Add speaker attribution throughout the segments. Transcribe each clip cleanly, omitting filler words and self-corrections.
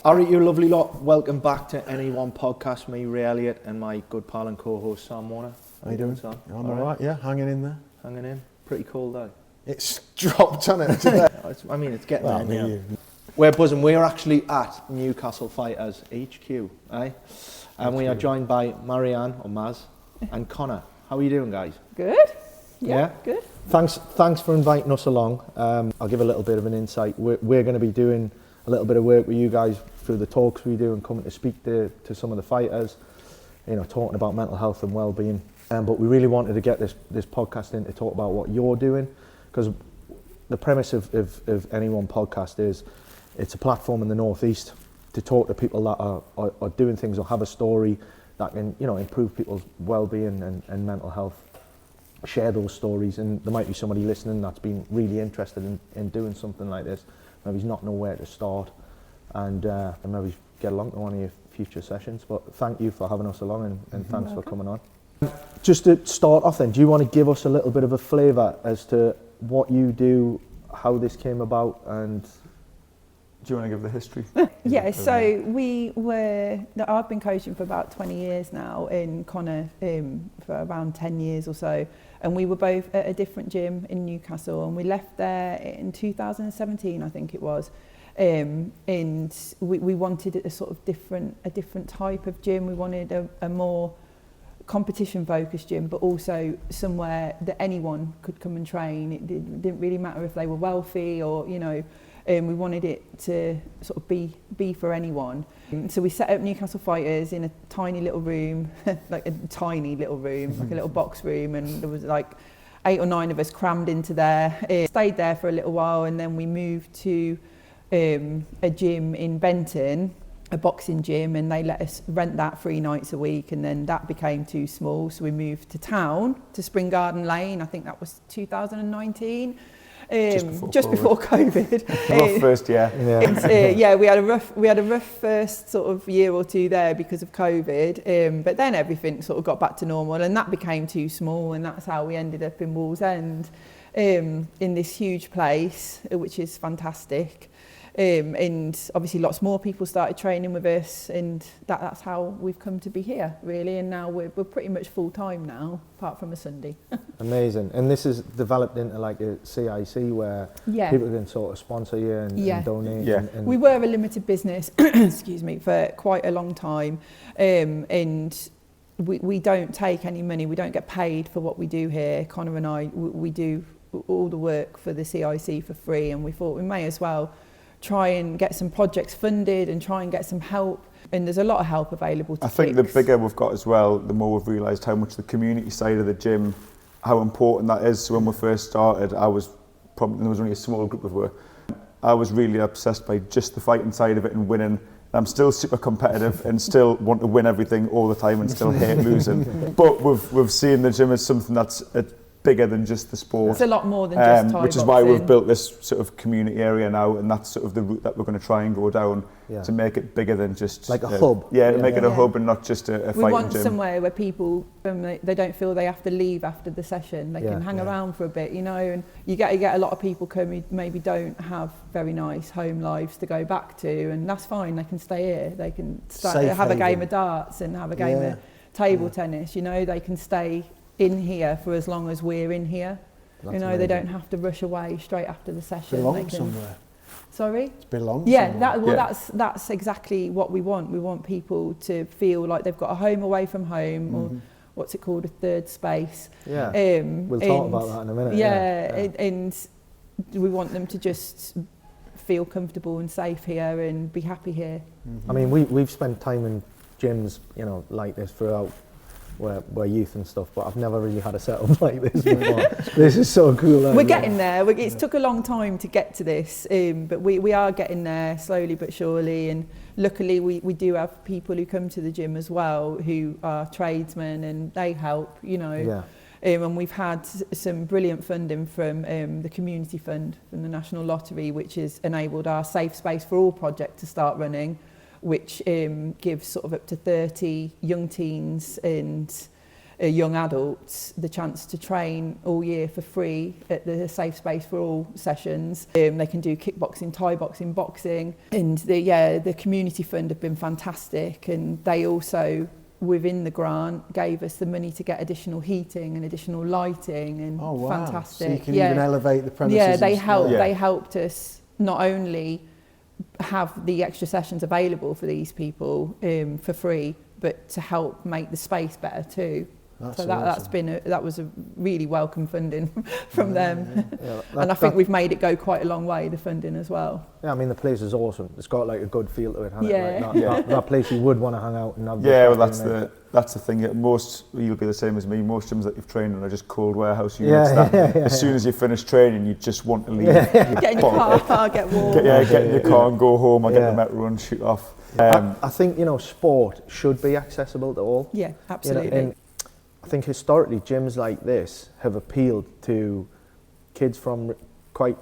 Speaker 1: Alright, you lovely lot. Welcome back to NE1 Podcast. Me, Ray Elliott, and my good pal and co-host Sam Warner.
Speaker 2: How you doing,
Speaker 1: Sam?
Speaker 2: I'm alright, yeah, hanging in there.
Speaker 1: Hanging in. Pretty cold day.
Speaker 2: It's dropped on it today.
Speaker 1: It's getting there. Yeah. We're buzzing. We're actually at Newcastle Fighters HQ, eh? And we are joined by Marianne, or Maz, and Connor. How are you doing, guys?
Speaker 3: Good. Yeah, good.
Speaker 1: Thanks for inviting us along. I'll give a little bit of an insight. We're going to be doing a little bit of work with you guys through the talks we do and coming to speak to some of the fighters, you know, talking about mental health and well-being. But we really wanted to get this podcast in to talk about what you're doing, because the premise of NE1 Podcast is it's a platform in the Northeast to talk to people that are doing things or have a story that can, you know, improve people's well-being and mental health. Share those stories, and there might be somebody listening that's been really interested in doing something like this. Maybe he's not know where to start, and maybe get along to one of your future sessions. But thank you for having us along, and thanks for coming on. Just to start off then, do you want to give us a little bit of a flavour as to what you do, how this came about, and do you want to give the history?
Speaker 3: Yeah, so I've been coaching for about 20 years now, and Connor for around 10 years or so. And we were both at a different gym in Newcastle, and we left there in 2017, I think it was. And we wanted a sort of different type of gym. We wanted a more competition-focused gym, but also somewhere that anyone could come and train. It didn't really matter if they were wealthy or, you know, we wanted it to sort of be for anyone. So we set up Newcastle Fighters in a tiny little room, like a little box room, and there was like 8 or 9 of us crammed into there. Stayed there for a little while, and then we moved to a gym in Benton, a boxing gym, and they let us rent that 3 nights a week, and then that became too small, so we moved to town, to Spring Garden Lane. I think that was 2019. Just before COVID.
Speaker 2: Rough first year.
Speaker 3: Yeah, we had a rough first sort of year or two there because of COVID. But then everything sort of got back to normal, and that became too small, and that's how we ended up in Wallsend, in this huge place, which is fantastic. And obviously lots more people started training with us, and that's how we've come to be here, really. And now we're pretty much full time now, apart from a Sunday.
Speaker 1: Amazing. And this is developed into like a CIC where people can sort of sponsor you and donate. Yeah. And
Speaker 3: we were a limited business, excuse me, for quite a long time, and we don't take any money. We don't get paid for what we do here. Connor and I, we do all the work for the CIC for free, and we thought we may as well try and get some projects funded and try and get some help, and there's a lot of help available to
Speaker 2: I think the bigger we've got as well, the more we've realised how much the community side of the gym, how important that is. So when we first started, there was only a small group of us. I was really obsessed by just the fighting side of it and winning. I'm still super competitive and still want to win everything all the time and still hate losing. But we've seen the gym as something that's bigger than just the sport.
Speaker 3: It's a lot more than just Thai
Speaker 2: which is why we've built this sort of community area now, and that's sort of the route that we're going to try and go down to make it bigger than just
Speaker 1: like a hub.
Speaker 2: Make it a hub and not just a fighting gym.
Speaker 3: We want somewhere where people they don't feel they have to leave after the session. They can hang around for a bit, you know. And you get a lot of people come who maybe don't have very nice home lives to go back to, and that's fine. They can stay here. They can have a game of darts and have a game of table tennis. You know, they can stay in here for as long as we're in here. That's you know, amazing. They don't have to rush away straight after the session.
Speaker 2: Belong somewhere.
Speaker 3: Sorry?
Speaker 2: It's belong
Speaker 3: somewhere. That's exactly what we want. We want people to feel like they've got a home away from home, or what's it called, a third space.
Speaker 1: Yeah. We'll talk about that in a minute.
Speaker 3: And we want them to just feel comfortable and safe here and be happy here.
Speaker 1: I mean, we've spent time in gyms, you know, like this throughout we're youth and stuff, but I've never really had a setup like this before. This is so cool.
Speaker 3: We're getting there. It's took a long time to get to this, but we are getting there slowly but surely. And luckily we do have people who come to the gym as well who are tradesmen, and they help, you know. And we've had some brilliant funding from the Community Fund from the National Lottery, which has enabled our Safe Space for All project to start running, which gives sort of up to 30 young teens and young adults the chance to train all year for free at the Safe Space for All sessions. They can do kickboxing, Thai boxing, boxing, and the community fund have been fantastic, and they also within the grant gave us the money to get additional heating and additional lighting, and fantastic.
Speaker 4: So you can even elevate the premises.
Speaker 3: Yeah, they helped us not only have the extra sessions available for these people for free, but to help make the space better too. That was a really welcome funding from them.
Speaker 1: Yeah,
Speaker 3: and I think we've made it go quite a long way, the funding as well.
Speaker 1: Yeah, I mean the place is awesome. It's got like a good feel to it, hasn't
Speaker 3: Yeah.
Speaker 1: it? Like that place you would want to hang out and have.
Speaker 2: Yeah, well, that's the thing. You'll be the same as me. Most gyms that you've trained in are just cold warehouse units. As soon as you finish training, you just want to leave.
Speaker 3: Get in your car, get warm.
Speaker 2: Get in your car and go home, or get the metro and shoot off.
Speaker 1: I think sport should be accessible to all.
Speaker 3: Yeah, absolutely.
Speaker 1: And I think historically gyms like this have appealed to kids from quite,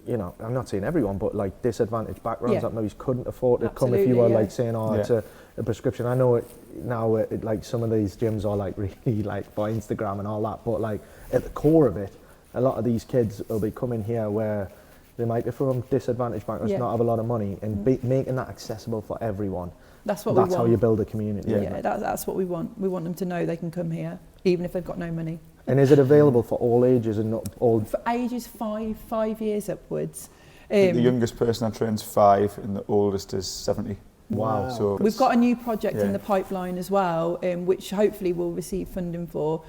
Speaker 1: I'm not saying everyone, but like disadvantaged backgrounds that maybe couldn't afford to come if you were like saying, it's a prescription. I know it now, like some of these gyms are like really like for Instagram and all that, but like at the core of it, a lot of these kids will be coming here where they might be from disadvantaged backgrounds, not have a lot of money, and making that accessible for everyone.
Speaker 3: That's what we want.
Speaker 1: That's how you build a community.
Speaker 3: Yeah, that's what we want. We want them to know they can come here, even if they've got no money.
Speaker 1: And is it available for all ages and not all?
Speaker 3: For ages 5 years upwards.
Speaker 2: The youngest person I train's 5 and the oldest is 70.
Speaker 1: Wow.
Speaker 2: So
Speaker 3: we've got a new project in the pipeline as well, which hopefully we'll receive funding for,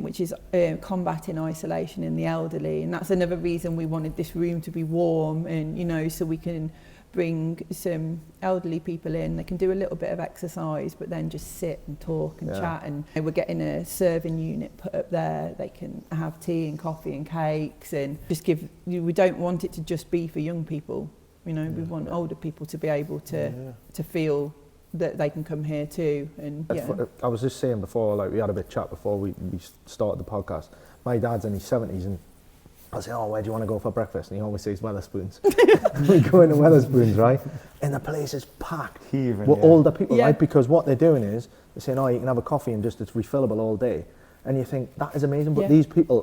Speaker 3: which is combating isolation in the elderly. And that's another reason we wanted this room to be warm and, so we can bring some elderly people in. They can do a little bit of exercise, but then just sit and talk and chat. And we're getting a serving unit put up there. They can have tea and coffee and cakes, and just we don't want it to just be for young people. We want older people to be able to feel that they can come here too. And
Speaker 1: I was just saying before, like we had a bit of chat before we started the podcast. My dad's in his 70s, and I say, where do you want to go for breakfast? And he always says Wetherspoons. We go into Wetherspoons, right? And the place is packed with older people, right? Because what they're doing is they're saying, you can have a coffee and it's refillable all day. And you think, that is amazing. But these people,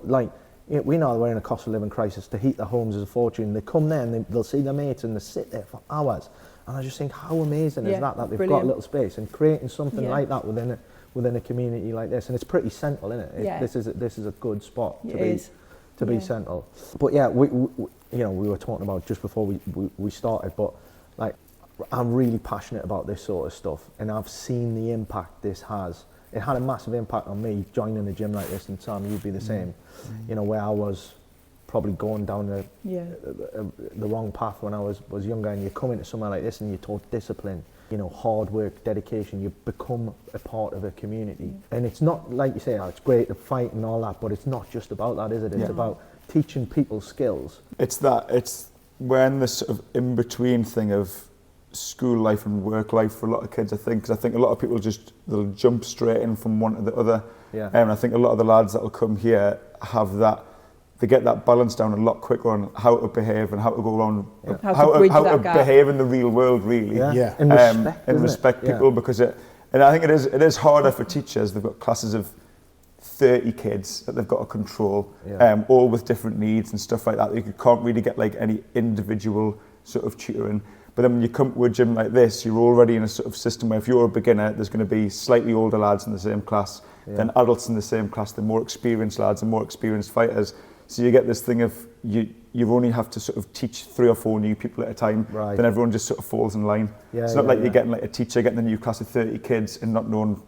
Speaker 1: we know we're in a cost of living crisis. To heat their homes is a fortune. They come there and they'll see their mates and they sit there for hours. And I just think, how amazing is that they've got a little space, and creating something like that within a community like this. And it's pretty central, isn't it? This is a good spot to be central. But we were talking about just before we started, but like I'm really passionate about this sort of stuff, and I've seen the impact this has. It had a massive impact on me joining a gym like this, and Sam, you'd be the same. Where I was probably going down the wrong path when I was younger, and you come into somewhere like this and you're taught discipline, hard work, dedication. You become a part of a community. And it's not like you say, it's great to fight and all that, but it's not just about that, is it? It's about teaching people skills. It's
Speaker 2: when this sort of in-between thing of school life and work life for a lot of kids, I think, because I think a lot of people they'll jump straight in from one to the other. And I think a lot of the lads that will come here they get that balance down a lot quicker on how to behave and how to go around, how to behave in the real world, really. And respect people, because and I think it is harder for teachers. They've got classes of 30 kids that they've got to control, all with different needs and stuff like that. You can't really get like any individual sort of tutoring. But then when you come to a gym like this, you're already in a sort of system where if you're a beginner, there's going to be slightly older lads in the same class, then adults in the same class, the more experienced lads and more experienced fighters. So you get this thing of you only have to sort of teach 3 or 4 new people at a time, then everyone just sort of falls in line. It's not like you're getting like a teacher getting a new class of 30 kids and not knowing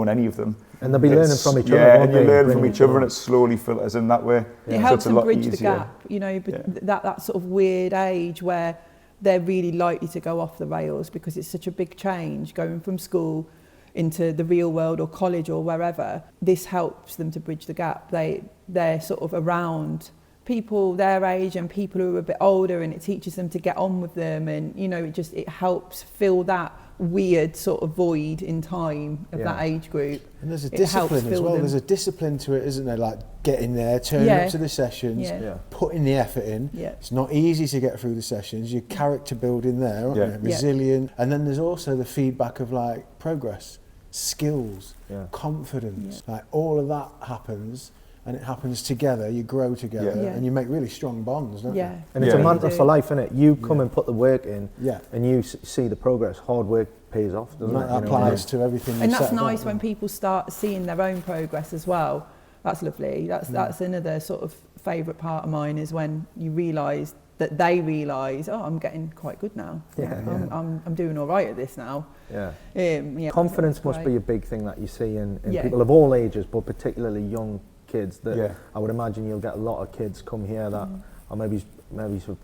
Speaker 2: any of them.
Speaker 1: And they'll be learning from each other.
Speaker 2: And you learn from each other, and it slowly filters in that way.
Speaker 3: It helps them bridge the gap, that sort of weird age where they're really likely to go off the rails, because it's such a big change going from school into the real world or college or wherever. This helps them to bridge the gap. They're sort of around people their age and people who are a bit older, and it teaches them to get on with them, and it helps fill that weird sort of void in time of that age group.
Speaker 4: And there's a discipline as well. There's a discipline to it, isn't there? Like getting there, turning up to the sessions, putting the effort in. It's not easy to get through the sessions. Your character building there, aren't you? Resilient. And then there's also the feedback of like progress. skills, confidence, like all of that happens, and it happens together. You grow together, and you make really strong bonds, don't you?
Speaker 1: And it's a mantra for life, isn't it? You come and put the work in, and you see the progress. Hard work pays off, doesn't it?
Speaker 4: That applies to everything.
Speaker 3: And that's nice when people start seeing their own progress as well. That's lovely. That's another sort of favourite part of mine, is when you realise that they realise, oh, I'm getting quite good now. I'm doing all right at this now.
Speaker 1: Confidence must be a big thing that you see in people of all ages, but particularly young kids. That I would imagine you'll get a lot of kids come here that are maybe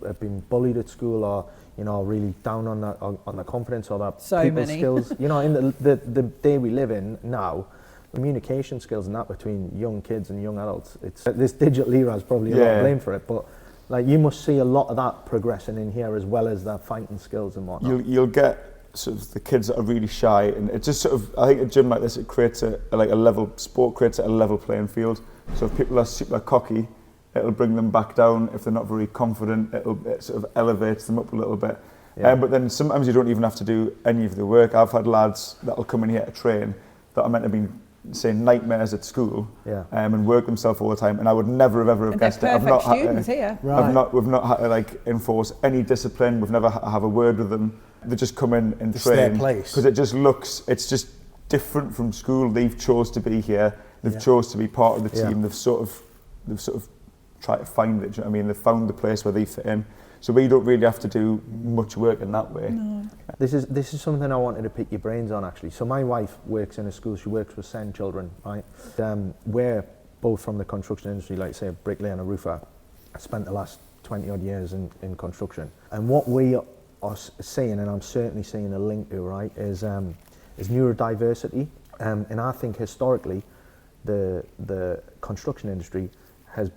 Speaker 1: have been bullied at school, or really down on the confidence, or that people's skills. In the day we live in now, communication skills and that between young kids and young adults, it's this digital era is probably a lot of blame for it, but like you must see a lot of that progressing in here, as well as their fighting skills and whatnot.
Speaker 2: You'll get sort of the kids that are really shy, and it just sort of, I think a gym like this, it creates a level, sport creates a level playing field. So if people are super cocky, it'll bring them back down. If they're not very confident, it sort of elevates them up a little bit. But then sometimes you don't even have to do any of the work. I've had lads that'll come in here to train that are meant to be saying nightmares at school, and work themselves all the time, and I would never have ever guessed it. I've not had to, we've not had to like enforce any discipline. We've never had to have a word with them. They just come in and train because it just looks, it's just different from school. They've chose to be here. They've chose to be part of the team. They've sort of tried to find it. Do you know what I mean? They've found the place where they fit in. So we don't really have to do much work in that way.
Speaker 3: No.
Speaker 1: This is something I wanted to pick your brains on, actually. So my wife works in a school. She works with 7 children, right? We're both from the construction industry, like say a bricklayer and a roofer. I spent the last 20 odd years in construction. And what we are seeing, and I'm certainly seeing a link to, right, is neurodiversity. And I think historically, the construction industry has,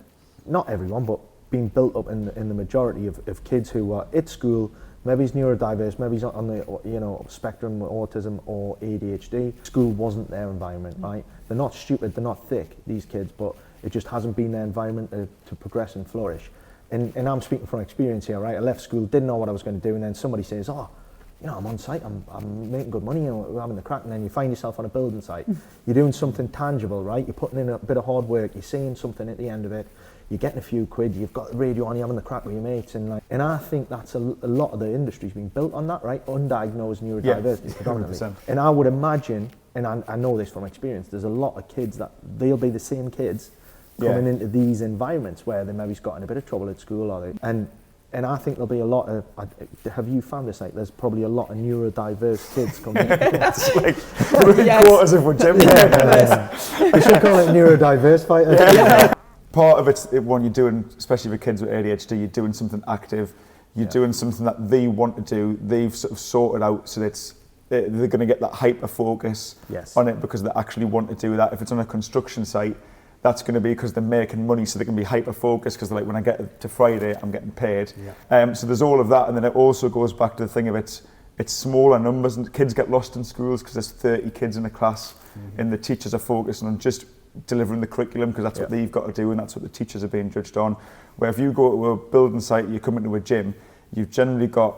Speaker 1: not everyone, but been built up in the majority of kids who are at school. Maybe he's neurodiverse, maybe he's on the spectrum with autism or ADHD. School wasn't their environment, right? They're not stupid, they're not thick, these kids, but it just hasn't been their environment to progress and flourish. And I'm speaking from experience here, right? I left school, didn't know what I was going to do, and then somebody says, oh, I'm on site, I'm making good money, we're having the crack, and then you find yourself on a building site. You're doing something tangible, right? You're putting in a bit of hard work, you're seeing something at the end of it, you're getting a few quid, you've got the radio on, you're having the crack with your mates, and I think that's a lot of the industry's been built on that, right? Undiagnosed neurodiversity predominantly. 100%. And I would imagine, and I know this from experience, there's a lot of kids that they'll be the same kids coming into these environments where they maybe got in a bit of trouble at school, and I think there'll be a lot of, have you found this, like there's probably a lot of neurodiverse kids coming in?
Speaker 2: That's like 3/4 of a gym.
Speaker 1: We should call it neurodiverse fighters.
Speaker 2: Part of it's when you're doing, especially for kids with ADHD, you're doing something active, you're doing something that they want to do, they've sort of sorted out so that they're going to get that hyper focus on it because they actually want to do that. If it's on a construction site, that's going to be because they're making money, so they can be hyper focused because they're like, when I get to Friday, I'm getting paid. So there's all of that, and then it also goes back to the thing of it's smaller numbers, and kids get lost in schools because there's 30 kids in a class, and the teachers are focusing on just delivering the curriculum because that's what they've got to do, and that's what the teachers are being judged on. Where if you go to a building site, you come into a gym, you've generally got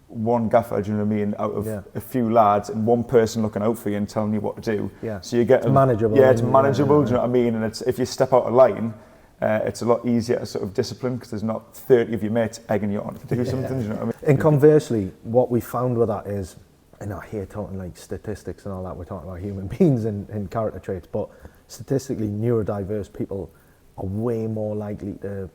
Speaker 2: one gaffer, do you know what I mean, out of a few lads, and one person looking out for you and telling you what to do. So you get
Speaker 1: manageable.
Speaker 2: Yeah, it's manageable. Do you know what I mean? And it's, if you step out of line, it's a lot easier to sort of discipline because there's not 30 of your mates egging you on to do something. Do you know what I mean?
Speaker 1: And conversely, what we found with that is, and I hear talking like statistics and all that, we're talking about human beings and character traits, but statistically, neurodiverse people are way more likely to,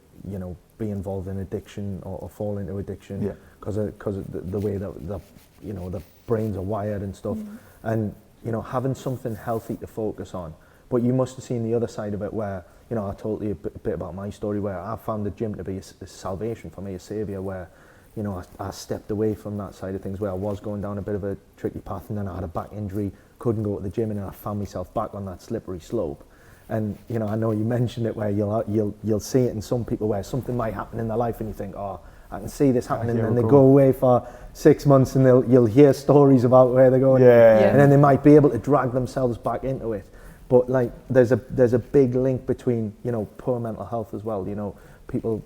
Speaker 1: be involved in addiction or fall into addiction because of the way that the brains are wired and stuff. And having something healthy to focus on. But you must have seen the other side of it where, I told you a bit about my story where I found the gym to be a salvation for me, a saviour, where I stepped away from that side of things where I was going down a bit of a tricky path, and then I had a back injury, couldn't go to the gym, and then I found myself back on that slippery slope. And I know you mentioned it where you'll see it in some people where something might happen in their life and you think, oh, I can see this happening, and then they go away for 6 months and you'll hear stories about where they're going, and then they might be able to drag themselves back into it. But like there's a big link between poor mental health as well. People,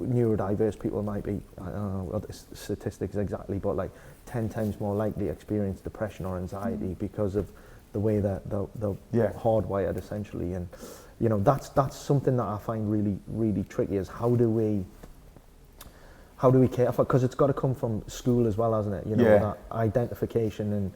Speaker 1: neurodiverse people might be, I don't know what the statistics exactly, but like 10 times more likely to experience depression or anxiety because of the way that they're hardwired essentially. And you know, that's something that I find really, really tricky, is how do we care for, because it's got to come from school as well, hasn't it? You know, that identification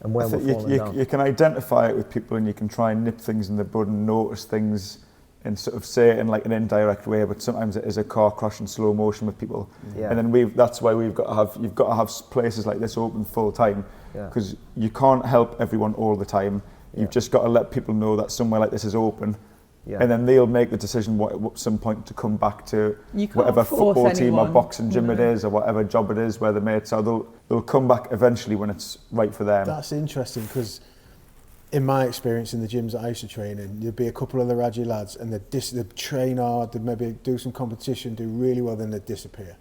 Speaker 1: and where we're falling down.
Speaker 2: You can identify it with people, and you can try and nip things in the bud and notice things and sort of say it in like an indirect way, but sometimes it is a car crash in slow motion with people. And then that's why you've got to have places like this open full time, because you can't help everyone all the time. You've just got to let people know that somewhere like this is open. And then they'll make the decision at some point to come back to whatever football team or boxing gym it is, or whatever job it is where the mates are. They'll come back eventually when it's right for them.
Speaker 4: That's interesting, because in my experience in the gyms that I used to train in, there'd be a couple of the Raji lads, and they'd train hard, they'd maybe do some competition, do really well, then they'd disappear.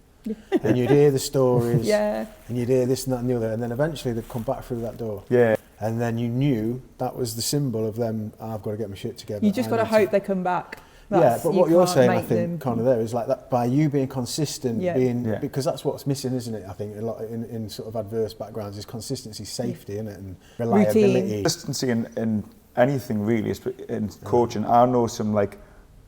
Speaker 4: And you'd hear the stories, and you'd hear this and that and the other, and then eventually they'd come back through that door. And then you knew that was the symbol of them, I've got to get my shit together.
Speaker 3: You just got to hope they come back.
Speaker 4: But what you're saying, I think, Connor, there is like that, by you being consistent, because that's what's missing, isn't it? I think a lot in sort of adverse backgrounds is consistency, safety, isn't it, and reliability.
Speaker 3: Routine.
Speaker 2: Consistency in anything really, in coaching. I know some like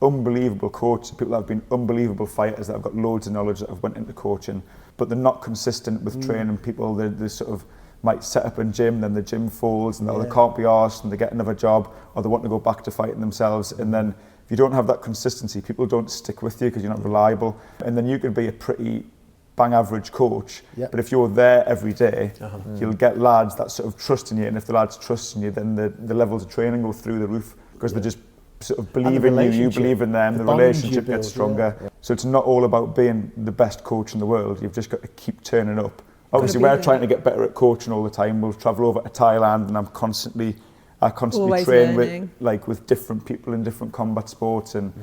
Speaker 2: unbelievable coaches, people that have been unbelievable fighters that have got loads of knowledge that have went into coaching, but they're not consistent with training people. They sort of might set up a gym, then the gym falls, and they can't be arsed, and they get another job, or they want to go back to fighting themselves, and then if you don't have that consistency, people don't stick with you because you're not reliable. And then you could be a pretty bang average coach, but if you're there every day, you'll get lads that sort of trust in you, and if the lads trust in you, then the levels of training go through the roof, because they just sort of believe in you, you believe in them, the relationship gets stronger. So it's not all about being the best coach in the world, you've just got to keep turning up. Obviously we're trying to get better at coaching all the time. We'll travel over to Thailand, and I constantly
Speaker 3: always
Speaker 2: train
Speaker 3: learning.
Speaker 2: with different people in different combat sports, and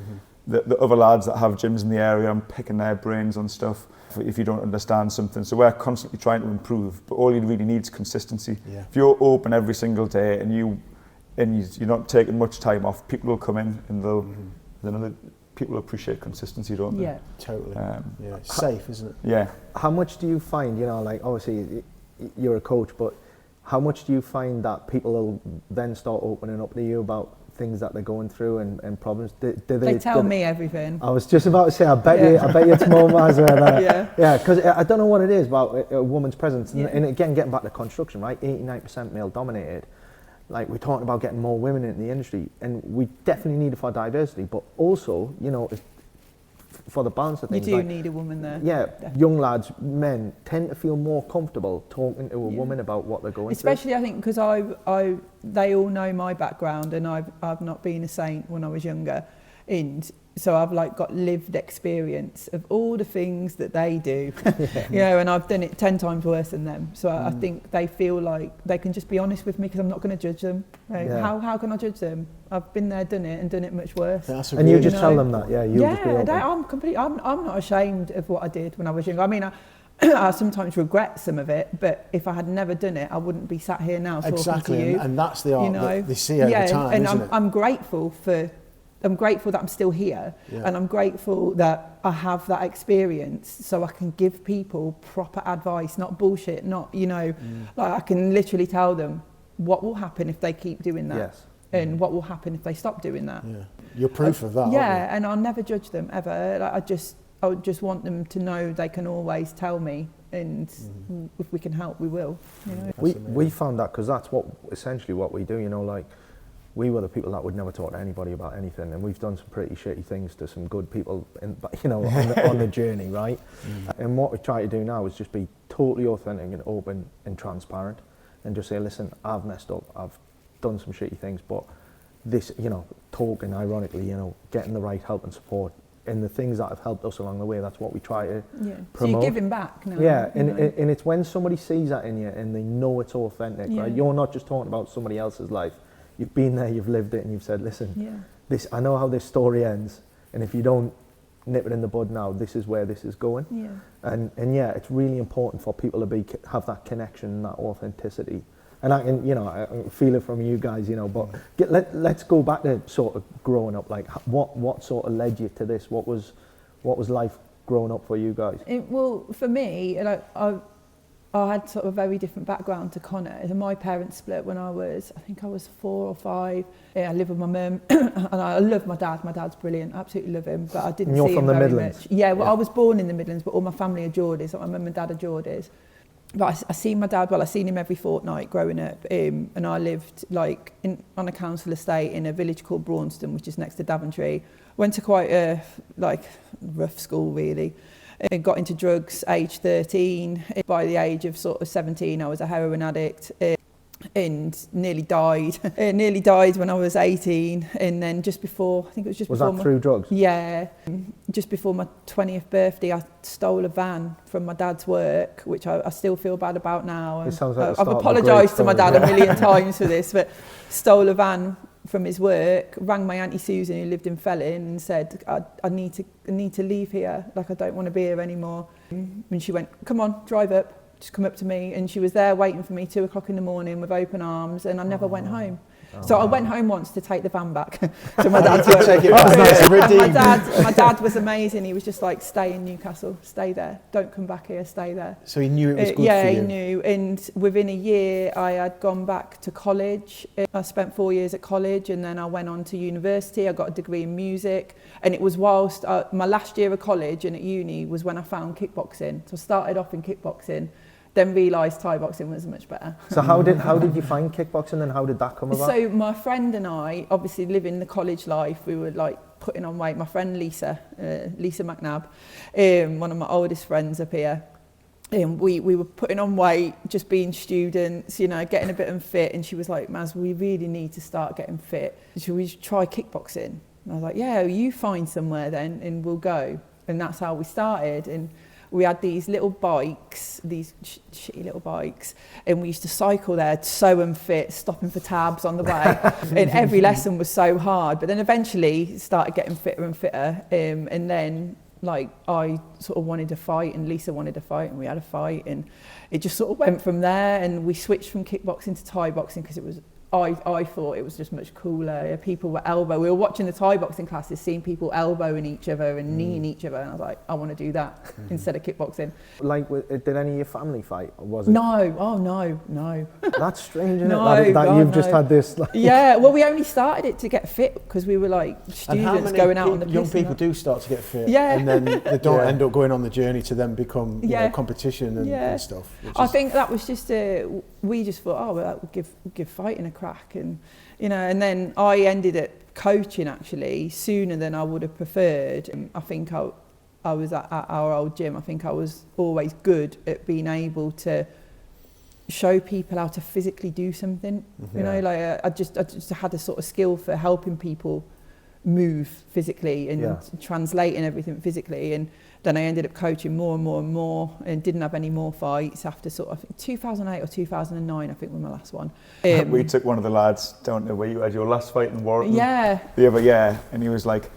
Speaker 2: the other lads that have gyms in the area, I'm picking their brains on stuff if you don't understand something. So we're constantly trying to improve, but all you really need is consistency. If you're open every single day and you're not taking much time off, people will come in and people appreciate consistency, don't they?
Speaker 4: Totally. It's safe, isn't it?
Speaker 1: How much do you find, you know, like obviously you're a coach, but how much do you find that people will then start opening up to you about things that they're going through and problems? Do
Speaker 3: they tell me everything.
Speaker 1: I was just about to say, I bet you it's more Maz because I don't know what it is about a woman's presence. And again, getting back to construction, right? 89% male dominated. Like, we're talking about getting more women in the industry, and we definitely need it for diversity, but also, you know, for the balance of things.
Speaker 3: You do need a woman there.
Speaker 1: Definitely. Young lads, men, tend to feel more comfortable talking to a woman about what they're going through.
Speaker 3: Especially, I think, because they all know my background, and I've not been a saint when I was younger, and so I've like got lived experience of all the things that they do, you know, and I've done it 10 times worse than them. So I think they feel like they can just be honest with me, because I'm not going to judge them. Like, how can I judge them? I've been there, done it, and done it much worse.
Speaker 1: And you just tell them that, just be open.
Speaker 3: I'm not ashamed of what I did when I was younger. I mean, I sometimes regret some of it, but if I had never done it, I wouldn't be sat here now talking to you.
Speaker 4: And that's the art that they see over time,
Speaker 3: and
Speaker 4: isn't it?
Speaker 3: I'm grateful that I'm still here, and I'm grateful that I have that experience, so I can give people proper advice, not bullshit, not, you know, like I can literally tell them what will happen if they keep doing that, and what will happen if they stop doing that.
Speaker 4: You're proof of that, aren't you?
Speaker 3: And I'll never judge them ever. Like, I would just want them to know they can always tell me, and if we can help, we will. You know?
Speaker 1: We found that, because that's essentially what we do, you know, like, we were the people that would never talk to anybody about anything, and we've done some pretty shitty things to some good people, you know, on the journey, right? And what we try to do now is just be totally authentic and open and transparent, and just say, listen, I've messed up, I've done some shitty things, but this, you know, talking ironically, you know, getting the right help and support, and the things that have helped us along the way, that's what we try to promote. So
Speaker 3: you're giving back now.
Speaker 1: And it's when somebody sees that in you and they know it's authentic, right? You're not just talking about somebody else's life. You've been there, you've lived it, and you've said, listen, I know how this story ends, and if you don't nip it in the bud now, this is where this is going. And it's really important for people to have that connection and that authenticity. And I can, you know, I feel it from you guys, you know, but let's go back to sort of growing up. Like, what sort of led you to this? What was life growing up for you guys?
Speaker 3: Well, for me, like, I had sort of a very different background to Connor. And my parents split when I was 4 or 5. I live with my mum, and I love my dad. My dad's brilliant, absolutely love him, but I didn't see him very much. Yeah, well, I was born in the Midlands, but all my family are Geordies. Like my mum and dad are Geordies. But I seen my dad, I seen him every fortnight growing up, and I lived like on a council estate in a village called Braunston, which is next to Daventry. Went to quite a rough school really. Got into drugs age 13. By the age of sort of 17, I was a heroin addict and nearly died. Nearly died when I was 18, and then just before, I think it was just before.
Speaker 1: Was that through drugs?
Speaker 3: Yeah. Just before my 20th birthday, I stole a van from my dad's work, which I still feel bad about now.
Speaker 1: It sounds like
Speaker 3: I've apologised to my dad a million times for this, but stole a van from his work, rang my Auntie Susan who lived in Felling and said, I need to leave here, like I don't want to be here anymore. And she went, come on, drive up, just come up to me. And she was there waiting for me 2 o'clock in the morning with open arms, and I never went home. So I went home once to take the van back to my dad's work. My dad was amazing. He was just like, stay in Newcastle, stay there, don't come back here, stay there.
Speaker 4: So he knew it was good for you?
Speaker 3: Yeah, he knew. And within a year, I had gone back to college. I spent 4 years at college, and then I went on to university. I got a degree in music. And it was whilst my last year of college and at uni was when I found kickboxing. So I started off in kickboxing, then realised Thai boxing was much better.
Speaker 1: So how did you find kickboxing, and how did that come about?
Speaker 3: So my friend and I, obviously living the college life, we were like putting on weight. My friend Lisa McNabb, one of my oldest friends up here, we were putting on weight, just being students, you know, getting a bit unfit. And she was like, Maz, we really need to start getting fit. Should we try kickboxing? And I was like, yeah, you find somewhere then and we'll go. And that's how we started. And we had these little bikes, these shitty little bikes, and we used to cycle there, so unfit, stopping for tabs on the way. And every lesson was so hard. But then eventually started getting fitter and fitter. And then like I sort of wanted to fight, and Lisa wanted to fight, and we had a fight, and it just sort of went from there. And we switched from kickboxing to Thai boxing because it was, I thought it was just much cooler. People were elbow. We were watching the Thai boxing classes, seeing people elbowing each other and kneeing each other, and I was like, I want to do that instead of kickboxing.
Speaker 1: Like, did any of your family fight, or was it?
Speaker 3: No, oh no.
Speaker 1: That's strange, isn't
Speaker 3: No,
Speaker 1: it? That
Speaker 3: God,
Speaker 1: you've just had this. Like...
Speaker 3: Yeah, well, we only started it to get fit because we were like students going out on the piss.
Speaker 4: Young people do start to get fit,
Speaker 3: yeah,
Speaker 4: and then they don't end up going on the journey to then become you know, competition and stuff.
Speaker 3: I think that was just we just thought, oh, well, we'll give fighting a crack, and you know, and then I ended up coaching actually sooner than I would have preferred. I think I was at our old gym. I think I was always good at being able to show people how to physically do something. You know, like I just had a sort of skill for helping people move physically and translating everything physically. And then I ended up coaching more and more and more, and didn't have any more fights after sort of 2008 or 2009, I think was my last one.
Speaker 2: We took one of the lads down to where you had your last fight in Warrington.
Speaker 3: Yeah.
Speaker 2: The other year, and he was like,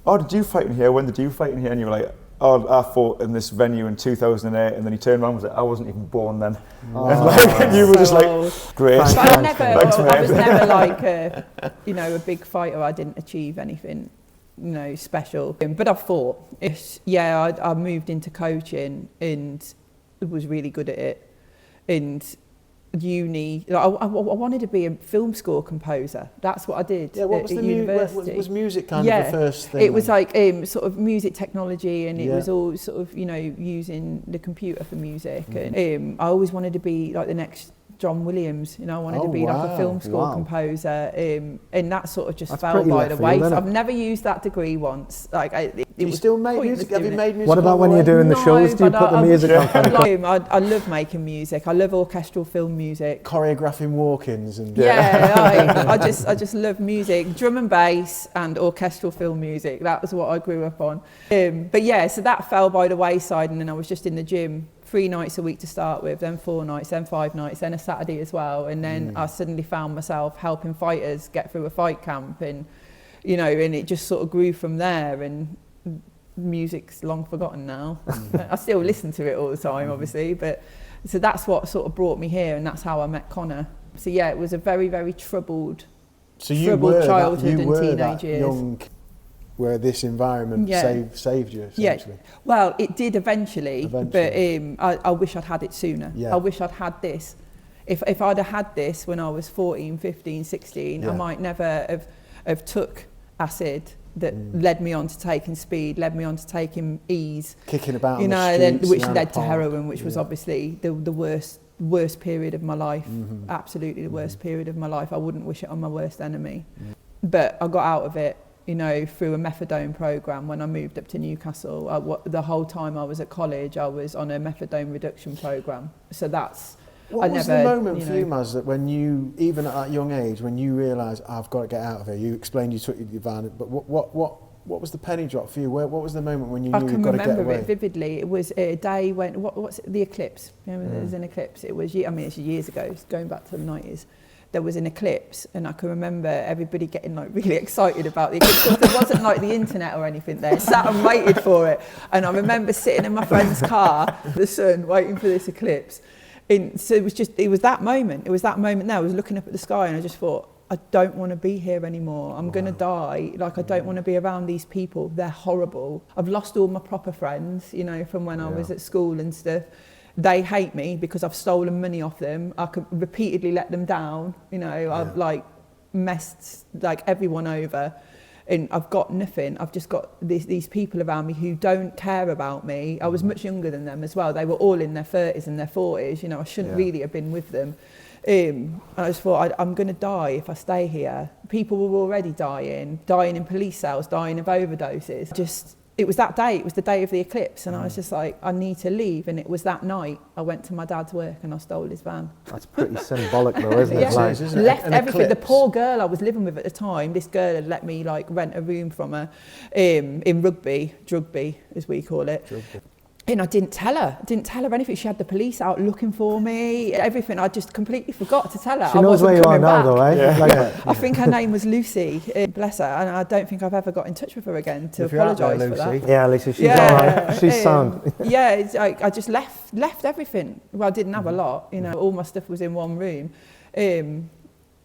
Speaker 2: oh, did you fight in here? When did you fight in here? And you were like, oh, I fought in this venue in 2008, and then he turned around and was like, I wasn't even born then. And you were just like, great.
Speaker 3: But I was never like a big fighter. I didn't achieve anything, you know, special. But I fought. I moved into coaching and was really good at it. And uni, I wanted to be a film score composer. That's what I did.
Speaker 4: Yeah, what was
Speaker 3: at
Speaker 4: the
Speaker 3: university.
Speaker 4: was music kind of the first thing?
Speaker 3: It was like sort of music technology, and it was all sort of, you know, using the computer for music. And I always wanted to be like the next John Williams, you know, I wanted to be like a film score composer, and that sort of just fell by the wayside. I've never used that degree once. Like,
Speaker 4: do you still make music? Have you made music?
Speaker 1: What about when you're doing the shows? Do you put the music on?
Speaker 3: I love making music. I love orchestral film music.
Speaker 4: Choreographing walk-ins and
Speaker 3: I just love music, drum and bass and orchestral film music. That was what I grew up on. But yeah, so that fell by the wayside, and then I was just in the gym 3 nights a week to start with, then 4 nights, then 5 nights, then a Saturday as well. And then I suddenly found myself helping fighters get through a fight camp, and, you know, and it just sort of grew from there. And music's long forgotten now. I still listen to it all the time, obviously, but so that's what sort of brought me here, and that's how I met Connor. So yeah, it was a very, very troubled childhood and teenage years.
Speaker 4: where this environment saved you, essentially.
Speaker 3: Yeah. Well, it did eventually. But I wish I'd had it sooner.
Speaker 4: Yeah.
Speaker 3: I wish I'd had this. If I'd have had this when I was 14, 15, 16, I might never have took acid that led me on to taking speed, led me on to taking ease.
Speaker 4: Kicking about
Speaker 3: you
Speaker 4: on
Speaker 3: know,
Speaker 4: the streets,
Speaker 3: which
Speaker 4: around
Speaker 3: led
Speaker 4: the
Speaker 3: to
Speaker 4: park.
Speaker 3: heroin, which was obviously the worst period of my life. Absolutely the worst period of my life. I wouldn't wish it on my worst enemy. But I got out of it, you know, through a methadone program when I moved up to Newcastle. The whole time I was at college, I was on a methadone reduction program. So that's...
Speaker 4: What was the moment for you, Maz, that when you, even at that young age, when you realised, I've got to get out of here? You explained you took your van, but what was the penny drop for you? What was the moment when you knew you've got to get away?
Speaker 3: I can remember it vividly. It was a day when, what's it, the eclipse? You know, there was an eclipse. It was, I mean, it's years ago, it's going back to the 90s. There was an eclipse, and I can remember everybody getting like really excited about the eclipse. Because there wasn't like the internet or anything there. Sat and waited for it. And I remember sitting in my friend's car, the sun, waiting for this eclipse. So it was that moment. It was that moment there. I was looking up at the sky and I just thought, I don't want to be here anymore. I'm going to die. Like, I don't want to be around these people. They're horrible. I've lost all my proper friends, you know, from when I was at school and stuff. They hate me because I've stolen money off them. I could repeatedly let them down. You know, I've like messed like everyone over. And I've got nothing. I've just got these people around me who don't care about me. I was much younger than them as well. They were all in their 30s and their 40s. You know, I shouldn't really have been with them. And I just thought, I'm going to die if I stay here. People were already dying in police cells, dying of overdoses. It was that day. It was the day of the eclipse. And I was just like, I need to leave. And it was that night I went to my dad's work and I stole his van.
Speaker 1: That's pretty symbolic though, isn't it?
Speaker 3: Like,
Speaker 4: isn't it?
Speaker 3: left
Speaker 4: An
Speaker 3: everything.
Speaker 4: eclipse.
Speaker 3: The poor girl I was living with at the time, this girl had let me like rent a room from her in Drugby as we call it. And I didn't tell her anything. She had the police out looking for me, everything. I just completely forgot to tell her.
Speaker 1: She knows where you are now though, eh?
Speaker 2: Yeah.
Speaker 3: I think her name was Lucy, bless her, and I don't think I've ever got in touch with her again to apologise for that.
Speaker 1: Yeah, Lisa, she's all right. She's sound.
Speaker 3: I just left everything. Well, I didn't have a lot, you know. All my stuff was in one room.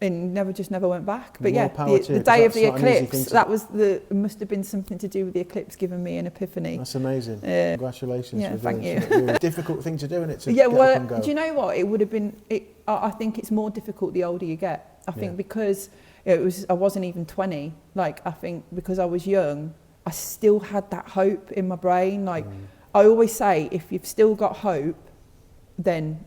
Speaker 3: And never went back. But the day of the eclipse, it must have been something to do with the eclipse giving me an epiphany.
Speaker 4: That's amazing. Congratulations.
Speaker 3: Yeah, thank you.
Speaker 4: It's a difficult thing to do, isn't it? To get up and go.
Speaker 3: Do you know what? It would have been, I think it's more difficult the older you get. I think because I wasn't even 20. Like, I think because I was young, I still had that hope in my brain. Like, I always say, if you've still got hope, then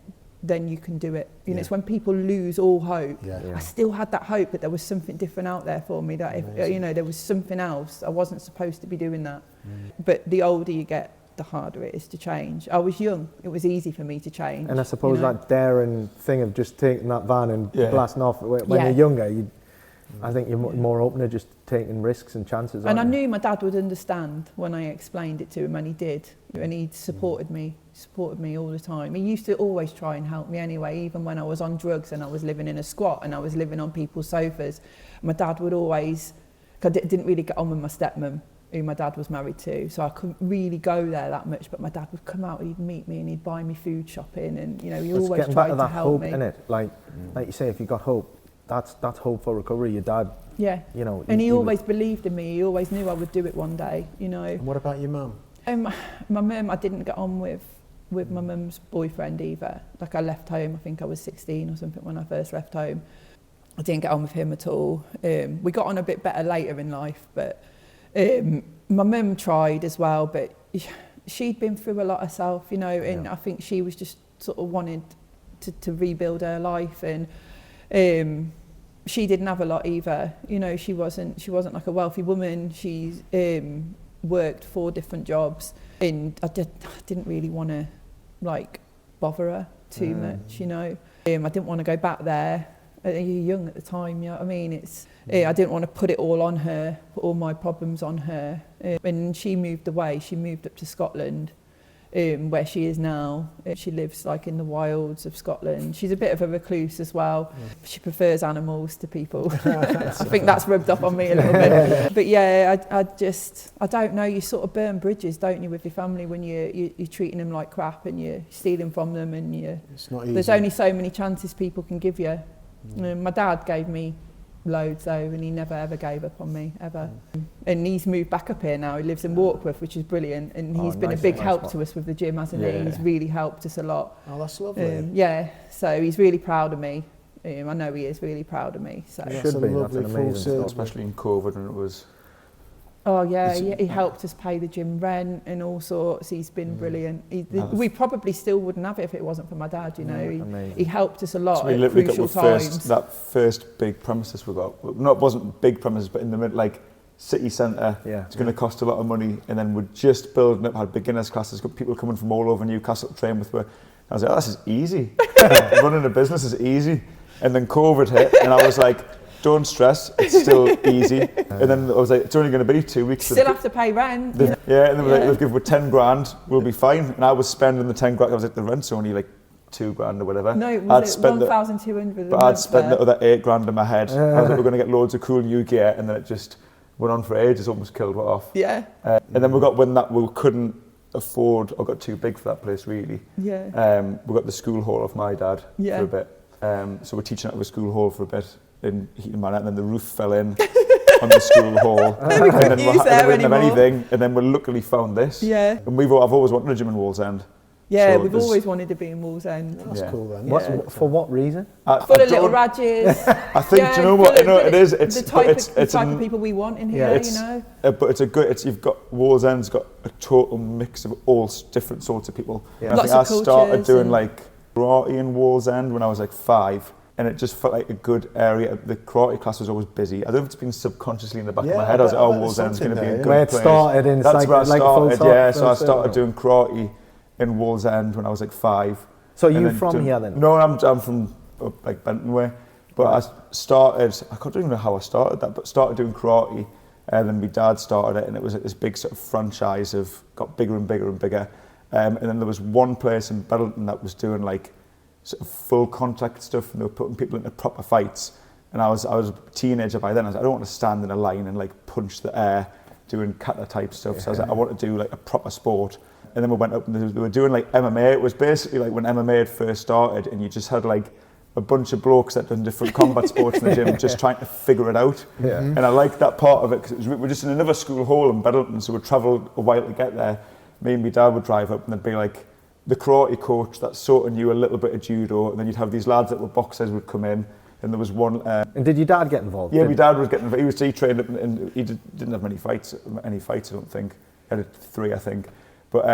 Speaker 3: you can do it. You know, it's when people lose all hope. I still had that hope that there was something different out there for me, that if, you know, there was something else. I wasn't supposed to be doing that. But the older you get, the harder it is to change. I was young. It was easy for me to change.
Speaker 1: And I suppose that daring thing of just taking that van and blasting off, when you're younger, I think you're more open to just taking risks and chances.
Speaker 3: And I knew my dad would understand when I explained it to him, and he did. And he supported me all the time. He used to always try and help me anyway, even when I was on drugs and I was living in a squat and I was living on people's sofas. My dad would always, cause I didn't really get on with my stepmom, who my dad was married to, so I couldn't really go there that much, but my dad would come out and he'd meet me and he'd buy me food shopping, and, you know, he always tried to help me.
Speaker 1: Innit? Like you say, if you got hope, that's hope for recovery. Your dad, you know.
Speaker 3: And he always believed in me. He always knew I would do it one day, you know.
Speaker 4: And what about your mum?
Speaker 3: My mum, I didn't get on with my mum's boyfriend either. Like, I left home, I think I was 16 or something when I first left home. I didn't get on with him at all. We got on a bit better later in life, but my mum tried as well, but she'd been through a lot herself, you know, and I think she was just sort of wanted to rebuild her life, and she didn't have a lot either. You know, she wasn't like a wealthy woman. She's worked 4 different jobs, and I didn't really want to like bother her too much, you know. I didn't want to go back there. You're young at the time, you know what I mean? I didn't want to put it all on her, put all my problems on her. And she moved away. She moved up to Scotland, where she is now. She lives like in the wilds of Scotland. She's a bit of a recluse as well. She prefers animals to people. I think that's rubbed off on me a little bit. But yeah, I don't know. You sort of burn bridges, don't you, with your family when you're treating them like crap and you're stealing from them, and
Speaker 4: it's not easy.
Speaker 3: There's only so many chances people can give you. My dad gave me loads though, and he never ever gave up on me, ever. And he's moved back up here now. He lives in Warkworth, which is brilliant, and he's been a big help to us with the gym, hasn't he? He's really helped us a lot.
Speaker 4: Oh, that's lovely.
Speaker 3: Yeah, so he's really proud of me. I know he is really proud of me. So
Speaker 1: Should be. That's an amazing
Speaker 2: stuff. Especially in COVID when it was...
Speaker 3: Oh yeah, he helped us pay the gym rent and all sorts. He's been brilliant. We probably still wouldn't have it if it wasn't for my dad, you know. He helped us a lot
Speaker 2: we
Speaker 3: at crucial times.
Speaker 2: That first big premises we got, it wasn't big premises, but in the mid, like city centre. It's going to cost a lot of money, and then we're just building up, had beginners classes, got people coming from all over Newcastle to train with. I was like, oh, this is easy. Running a business is easy. And then COVID hit, and I was like, don't stress, it's still easy. And then I was like, it's only going to be 2 weeks.
Speaker 3: Still have to pay rent.
Speaker 2: And then we're like, we'll give 10 grand, we'll be fine. And I was spending the 10 grand, I was like, the rent's only like 2 grand or whatever.
Speaker 3: No, it was 1,200.
Speaker 2: But I'd spent the other 8 grand in my head. I was like, we're going to get loads of cool new gear, and then it just went on for ages, almost killed it off. And then we got we couldn't afford, or got too big for that place really. We got the school hall of my dad for a bit. So we're teaching out of a school hall for a bit in Heaton Manor, and then the roof fell in on the school hall, and then we didn't have anything, and then we luckily found this. And I've always wanted a gym in Wallsend.
Speaker 3: So we've always wanted to be in Wallsend.
Speaker 4: That's cool then.
Speaker 1: For what reason?
Speaker 3: Full of little radges.
Speaker 2: I think, do you know what? It is. It's
Speaker 3: the type of people we want in here, you know.
Speaker 2: But it's a good. You've got Wallsend's got a total mix of all different sorts of people.
Speaker 3: Lots of cultures.
Speaker 2: I started doing like karate in Wallsend when I was like 5, and it just felt like a good area. The karate class was always busy. I don't know if it's been subconsciously in the back of my head. I was like, oh, Wallsend's going to be a good place.
Speaker 1: Where it started in
Speaker 2: That's where I started, so I started
Speaker 1: circle.
Speaker 2: doing karate in Wallsend when I was like 5.
Speaker 1: So you're from here then?
Speaker 2: No, I'm from like Benton way. But I don't even know how I started that, but started doing karate, and then my dad started it, and it was like this big sort of franchise got bigger and bigger and bigger. And then there was one place in Bedlington that was doing like sort of full contact stuff, and they were putting people into proper fights. And I was a teenager by then. I was like, I don't want to stand in a line and like punch the air doing kata type stuff. So I was like, I want to do like a proper sport. And then we went up and they were doing like MMA. It was basically like when MMA had first started, and you just had like a bunch of blokes that done different combat sports in the gym, just trying to figure it out. And I liked that part of it, because we're just in another school hall in Bedlington, so we'd travel a while to get there. Me and my dad would drive up, and there'd be like the karate coach that sort of knew a little bit of judo, and then you'd have these lads that were boxers would come in, and there was one...
Speaker 1: and did your dad get involved?
Speaker 2: Yeah, my dad was getting involved. He trained up, and he didn't have any fights, I don't think. He had 3, I think. But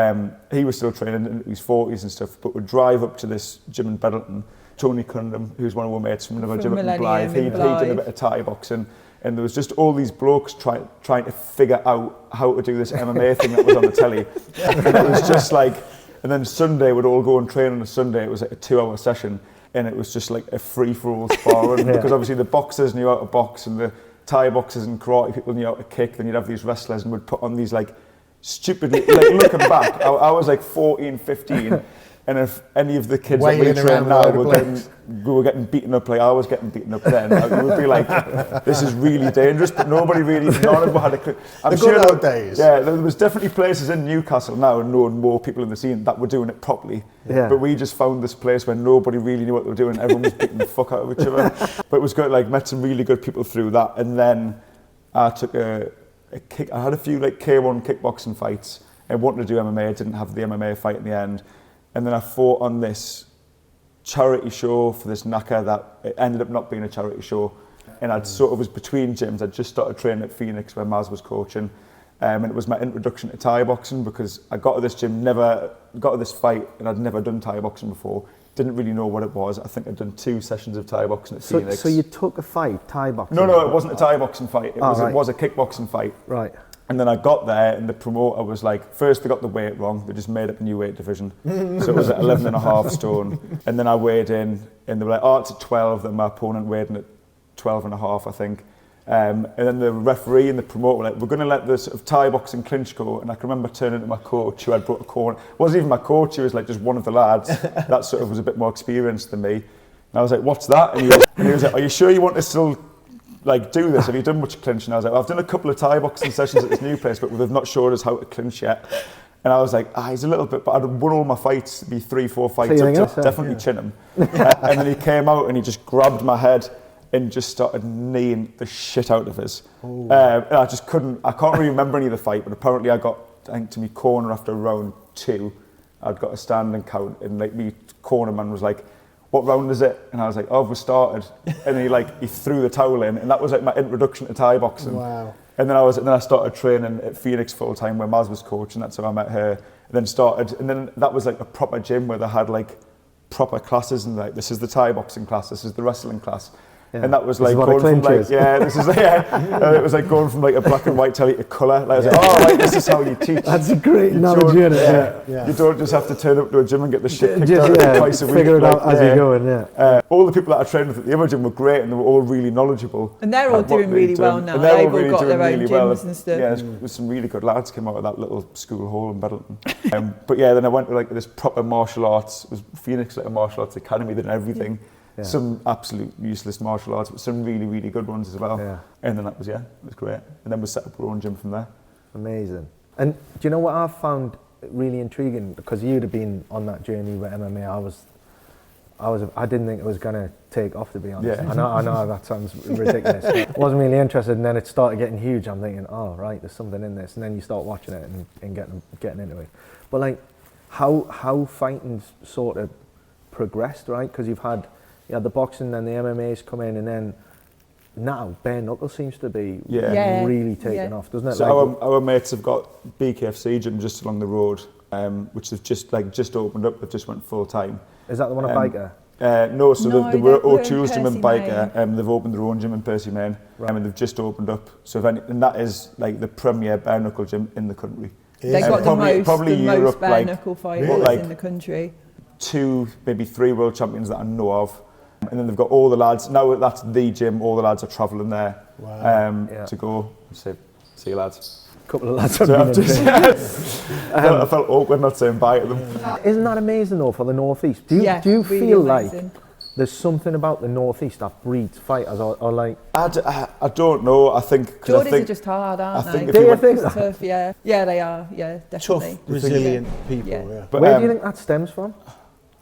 Speaker 2: he was still training in his 40s and stuff, but would drive up to this gym in Bedlington. Tony Cunningham, who's one of our mates from another gym in Blythe, he did a bit of Thai boxing. And there was just all these blokes trying to figure out how to do this MMA thing that was on the telly. And it was just like, and then Sunday we'd all go and train on a Sunday. It was like a 2-hour session, and it was just like a free-for-all sparring, because obviously the boxers knew how to box, and the Thai boxers and karate people knew how to kick. Then you'd have these wrestlers, and would put on these like stupidly, like looking back, I was like 14, 15. And if any of the kids that we train now were getting beaten up like I was getting beaten up then, it would be like, this is really dangerous, but none of us had a clue.
Speaker 4: The good old days.
Speaker 2: Yeah, there was definitely places in Newcastle now, and more people in the scene that were doing it properly. But we just found this place where nobody really knew what they were doing, everyone was beating the fuck out of each other. But it was good, like met some really good people through that. And then I took a kick, I had a few like K1 kickboxing fights. I wanted to do MMA, I didn't have the MMA fight in the end. And then I fought on this charity show for this knacker that it ended up not being a charity show. And I'd sort of was between gyms. I'd just started training at Phoenix where Maz was coaching. And it was my introduction to Thai boxing, because I got to this gym, got to this fight, and I'd never done Thai boxing before. Didn't really know what it was. I think I'd done 2 sessions of Thai boxing at Phoenix.
Speaker 1: So you took a fight, Thai boxing?
Speaker 2: No, it wasn't a Thai boxing fight. It was a kickboxing fight. Right. And then I got there, and the promoter was like, first they got the weight wrong, they just made up a new weight division. So it was at 11.5 stone. And then I weighed in, and they were like, oh, it's at 12, then my opponent weighed in at 12.5, I think. And then the referee and the promoter were like, we're going to let the sort of Thai boxing clinch go. And I can remember turning to my coach, who had brought a corner. It wasn't even my coach, he was like just one of the lads that sort of was a bit more experienced than me. And I was like, what's that? And he was like, are you sure you want to still like do this? Have you done much clinching? I was like, well, I've done a couple of Thai boxing sessions at this new place, but they've not showed us how to clinch yet. And I was like, he's a little bit, but I'd won all my fights, be 3-4 fights up to definitely chin him. And then he came out and he just grabbed my head and just started kneeing the shit out of us. And I can't really remember any of the fight, but apparently I think to me corner after round 2, I'd got a stand and count, and like me corner man was like, what round is it? And I was like, oh, we started. And he threw the towel in, and that was like my introduction to Thai boxing.
Speaker 4: Wow.
Speaker 2: And then I started training at Phoenix full time where Maz was coaching. That's how I met her. And then that was like a proper gym where they had like proper classes, and like, this is the Thai boxing class, this is the wrestling class. Yeah. And that was like going from like, it was like going from like a black and white telly to colour. Like, I was like, this is how you teach.
Speaker 1: That's a great analogy, isn't it?
Speaker 2: You don't just have to turn up to a gym and get the shit kicked out of you twice a week.
Speaker 1: Figure it out as you're going,
Speaker 2: all the people that I trained with at the other gym were great, and they were all really knowledgeable.
Speaker 3: And they're all doing really well now. They've all got their own gyms and stuff.
Speaker 2: Yeah, there's some really good lads came out of that little school hall in Bedlington. But yeah, then I went to like this proper martial arts, it was Phoenix, like a martial arts academy, they did everything. Yeah. Some absolute useless martial arts, but some really, really good ones as well. Yeah. And then it was great. And then we set up our own gym from there.
Speaker 1: Amazing. And do you know what I've found really intriguing? Because you'd have been on that journey with MMA. I didn't think it was going to take off, to be honest. Yeah. I know that sounds ridiculous. I wasn't really interested, and then it started getting huge. I'm thinking, oh, right, there's something in this. And then you start watching it and getting into it. But like, how fighting's sort of progressed, right? Because you had the boxing and the MMA's come in, and then now bare knuckle seems to be really taking off, doesn't it?
Speaker 2: So our mates have got BKFC gym just along the road, which they've just opened up. They've just went full time.
Speaker 1: Is that the one at Biker?
Speaker 2: No, they were O'Toole's gym in Biker. They've opened their own gym in Percy Main, and they've just opened up. So and that is like the premier bare knuckle gym in the country.
Speaker 3: They've got the most bare knuckle fighters in the country. 2,
Speaker 2: maybe 3 world champions that I know of. And then they've got all the lads. Now that's the gym. All the lads are travelling there to go. See you, lads.
Speaker 1: A couple of lads have been
Speaker 2: I felt awkward not saying bye to them.
Speaker 1: Isn't that amazing though for the North East? Do you feel like there's something about the North East that breeds fighters, or like?
Speaker 2: I don't know. I think
Speaker 3: Geordies are just hard, aren't they?
Speaker 1: Do you think
Speaker 3: tough? Yeah, they are. Yeah, definitely.
Speaker 4: Tough, resilient people. Yeah.
Speaker 2: But,
Speaker 1: where do you think that stems from?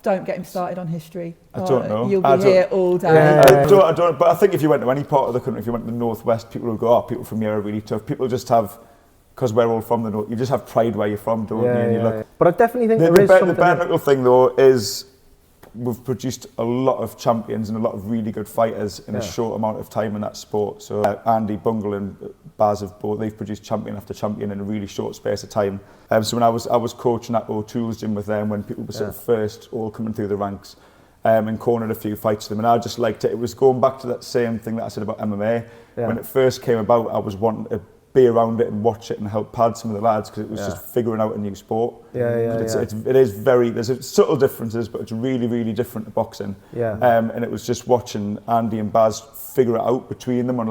Speaker 3: Don't get him started on history.
Speaker 2: I don't know.
Speaker 3: You'll be here all day.
Speaker 2: I don't. But I think if you went to any part of the country, if you went to the northwest, people would go, people from here are really tough. People just have, because we're all from the north, you just have pride where you're from, don't you? And you look.
Speaker 1: But I definitely think there is something.
Speaker 2: The bare knuckle thing though is, we've produced a lot of champions and a lot of really good fighters in a short amount of time in that sport. So Andy, Bungle and Baz they've produced champion after champion in a really short space of time. So when I was coaching at O'Toole's gym with them, when people were sort of first all coming through the ranks, and cornered a few fights to them, and I just liked it. It was going back to that same thing that I said about MMA. When it first came about, I was wanting to be around it and watch it and help pad some of the lads, because it was just figuring out a new sport. It is very, there's subtle differences, but it's really, really different to boxing. And it was just watching Andy and Baz figure it out between them, and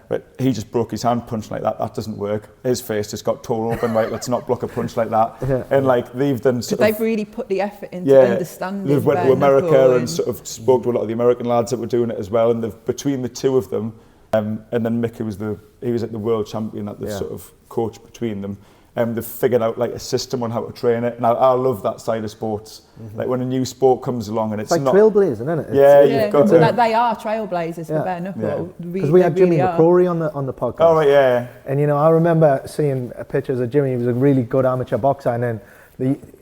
Speaker 2: but he just broke his hand punch like that. That doesn't work. His face just got torn open. Right, let's not block a punch like that. And like they've done.
Speaker 3: They've really put the effort into understanding.
Speaker 2: They've went to America and sort of spoke to a lot of the American lads that were doing it as well. And they've, between the two of them. And then Mick, he was like the world champion that they've sort of coached between them. They've figured out like a system on how to train it, and I love that side of sports. Like when a new sport comes along and it's
Speaker 1: like
Speaker 2: not
Speaker 1: trailblazing, isn't it?
Speaker 2: You've got
Speaker 3: to. They are trailblazers for bare knuckle.
Speaker 1: Because we had Jimmy McCrory on the podcast.
Speaker 2: Oh right, yeah.
Speaker 1: And you know, I remember seeing pictures of Jimmy. He was a really good amateur boxer, and then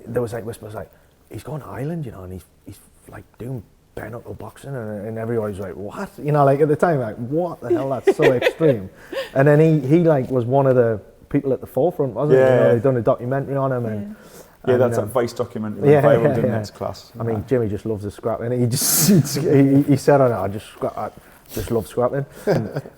Speaker 1: there was like whispers like, he's going to Ireland, you know, and he's like doing bare knuckle boxing, and everybody's like, what? You know, like at the time, like, what the hell? That's so extreme. And then he like was one of the people at the forefront, wasn't he? You know, they'd done a documentary on him, and
Speaker 2: that's a Vice documentary. Viral in next class.
Speaker 1: I mean, Jimmy just loves the scrap, and he said on it, I just love scrapping.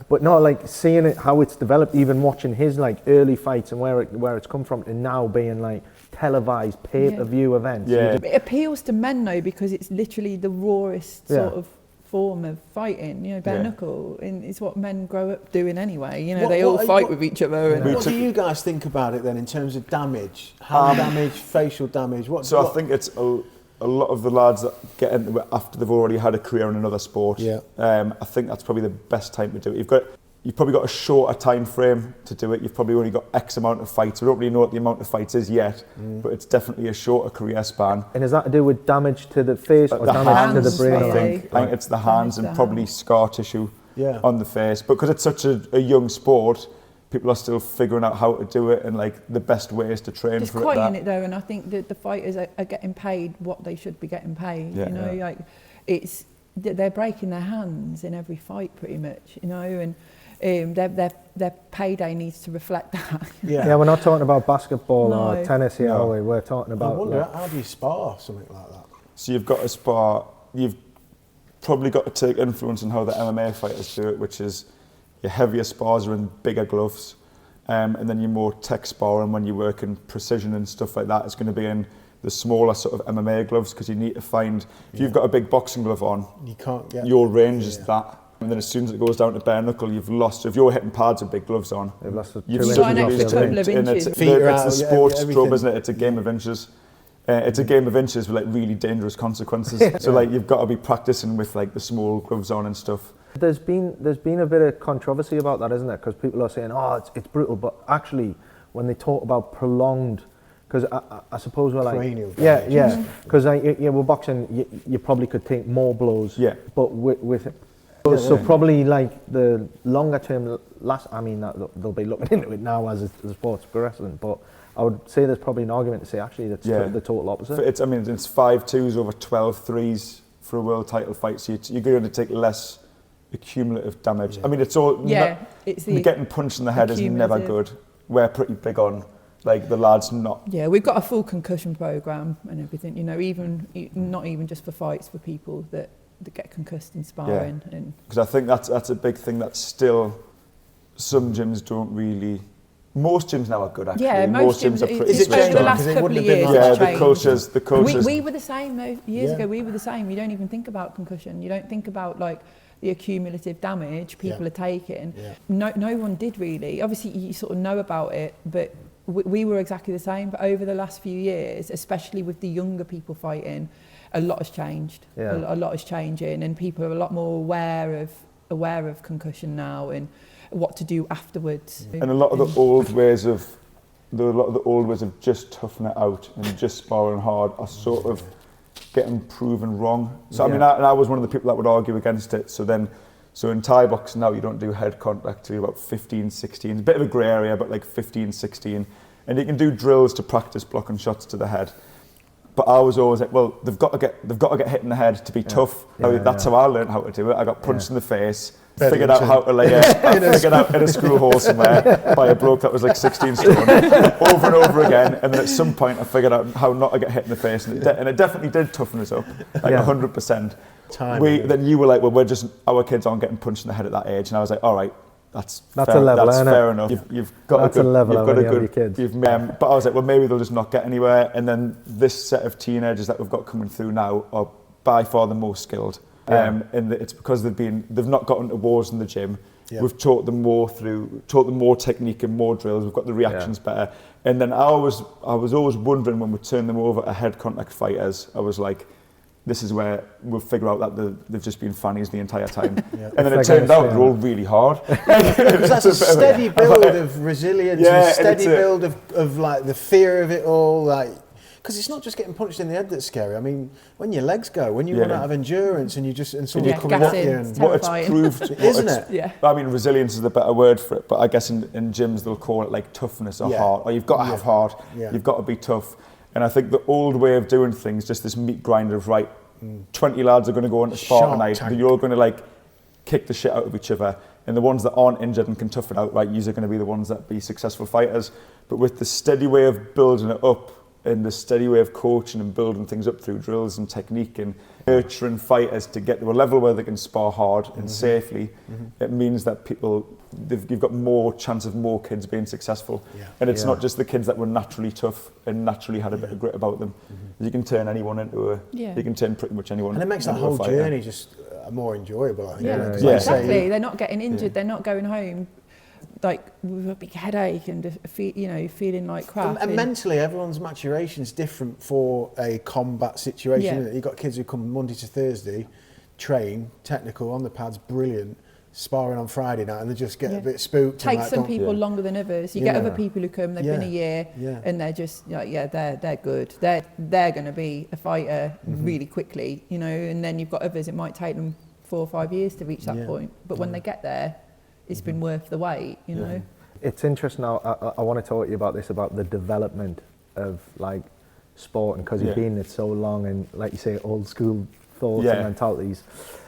Speaker 1: But no, like seeing it, how it's developed, even watching his like early fights and where it's come from to now being like televised pay-per-view events.
Speaker 3: It appeals to men though, because it's literally the rawest sort of form of fighting, you know, bare knuckle, and it's what men grow up doing anyway. You know, they all fight with each other. And
Speaker 4: what do you guys think about it then in terms of damage? Hand damage, facial damage?
Speaker 2: I think it's a lot of the lads that get into it after they've already had a career in another sport. I think that's probably the best time to do it. you've probably got a shorter time frame to do it. You've probably only got X amount of fights. We don't really know what the amount of fights is yet, but it's definitely a shorter career span.
Speaker 1: And is that to do with damage to the face or
Speaker 2: The
Speaker 1: damage to
Speaker 2: hands,
Speaker 1: the brain?
Speaker 2: I think it's the hands and probably scar tissue on the face. But because it's such a young sport, people are still figuring out how to do it and like the best ways to train
Speaker 3: just
Speaker 2: for it.
Speaker 3: Just quite in it though, and I think that the fighters are getting paid what they should be getting paid. Like they're breaking their hands in every fight pretty much, and their payday needs to reflect that.
Speaker 1: Yeah, we're not talking about basketball or tennis here, are we? We're talking about.
Speaker 4: I wonder how do you spar something like that?
Speaker 2: So you've got to spar. You've probably got to take influence on how the MMA fighters do it, which is your heavier spars are in bigger gloves, and then your more tech sparring when you work in precision and stuff like that is going to be in the smaller sort of MMA gloves, because you need to find, if you've got a big boxing glove on,
Speaker 4: you can't get
Speaker 2: your range is that. And then as soon as it goes down to bare knuckle, you've lost. So if you're hitting pads with big gloves on, you've
Speaker 3: suddenly lost a couple of inches.
Speaker 2: It's the sports club, isn't it? It's a game of inches. It's a game of inches with like really dangerous consequences. So like you've got to be practicing with like the small gloves on and stuff.
Speaker 1: There's been a bit of controversy about that, isn't there? Because people are saying, oh, it's brutal, but actually, when they talk about prolonged, because I suppose we're like,
Speaker 4: cranial
Speaker 1: damage. Because with boxing, you probably could take more blows. Yeah. But with so probably like the longer term I mean, they'll be looking into it now as the sport's progressing, but I would say there's probably an argument to say actually that's the total opposite.
Speaker 2: It's 5-2s over 12-3s for a world title fight, so you're going to take less accumulative damage. I mean, it's all getting punched in the head is never good. We're pretty big on like the lads not.
Speaker 3: Yeah, we've got a full concussion program and everything. Even not even just for fights, for people that get concussed in sparring.
Speaker 2: Because I think that's a big thing that still some gyms don't really. Most gyms now are good, actually. Yeah,
Speaker 3: most gyms
Speaker 2: are pretty.
Speaker 3: Is it over the last couple of years?
Speaker 2: Yeah, the coaches.
Speaker 3: We were the same years ago. We were the same. You don't even think about concussion. You don't think about like the accumulative damage people are taking. No one did really. Obviously, you sort of know about it, but we were exactly the same. But over the last few years, especially with the younger people fighting, a lot has changed. A lot is changing, and people are a lot more aware of concussion now and what to do afterwards.
Speaker 2: And a lot of the old ways of just toughing it out and just sparring hard are sort of getting proven wrong. So I mean, I was one of the people that would argue against it. So in Thai boxing now, you don't do head contact till about 15, 16. It's a bit of a grey area, but like 15, 16. And you can do drills to practice blocking shots to the head. But I was always like, well, they've got to get hit in the head to be tough. That's how I learned how to do it. I got punched in the face. Figured out how to figured out in a screw hole somewhere by a bloke that was like 16 stone over and over again, and then at some point I figured out how not to get hit in the face, and it definitely did toughen us up, like 100%. Then you were like, well, our kids aren't getting punched in the head at that age, and I was like, all right, that's fair,
Speaker 1: a level,
Speaker 2: that's fair enough. You've got
Speaker 1: that's
Speaker 2: a good,
Speaker 1: a level
Speaker 2: you've got a good
Speaker 1: kids.
Speaker 2: But I was like, well, maybe they'll just not get anywhere, and then this set of teenagers that we've got coming through now are by far the most skilled. And it's because they've not gotten to wars in the gym. We've taught them more technique and more drills. We've got the reactions better. And then I was always wondering when we turned them over to head contact fighters, I was like, this is where we'll figure out that they've just been fannies the entire time. And then it turned out they're all really hard.
Speaker 4: Because that's a steady build of resilience, and a steady build of like the fear of it all, like. Because it's not just getting punched in the head that's scary. I mean, when your legs go, when you run out of endurance and someone's coming at you. And
Speaker 2: what it's proved,
Speaker 4: isn't it?
Speaker 2: Yeah. I mean, resilience is the better word for it, but I guess in gyms they'll call it like toughness or heart. Or you've got to have heart, you've got to be tough. And I think the old way of doing things, just this meat grinder of, 20 lads are going to go into spar tonight, you're all going to like kick the shit out of each other. And the ones that aren't injured and can tough it out, these are going to be the ones that be successful fighters. But with the steady way of building it up, and the steady way of coaching and building things up through drills and technique and nurturing fighters to get to a level where they can spar hard and safely, it means that you've got more chance of more kids being successful. And it's not just the kids that were naturally tough and naturally had a bit of grit about them. You can turn anyone into you can turn pretty much anyone.
Speaker 4: And it makes that whole journey just more enjoyable, I think.
Speaker 3: Exactly. They're not getting injured. They're not going home like with a big headache and feeling like crap.
Speaker 4: And mentally, everyone's maturation is different for a combat situation. You've got kids who come Monday to Thursday, train, technical, on the pads, brilliant. sparring on Friday night and they just get a bit spooked.
Speaker 3: Takes
Speaker 4: like,
Speaker 3: some people longer than others. You get other people who come, they've been a year and they're just like, they're good. They're going to be a fighter really quickly, you know, and then you've got others, it might take them 4 or 5 years to reach that point. But when they get there, it's been worth the wait, you know.
Speaker 1: It's interesting now, I want to talk to you about this, about the development of like sport, and because you've been in it so long and like you say, old school thoughts and mentalities.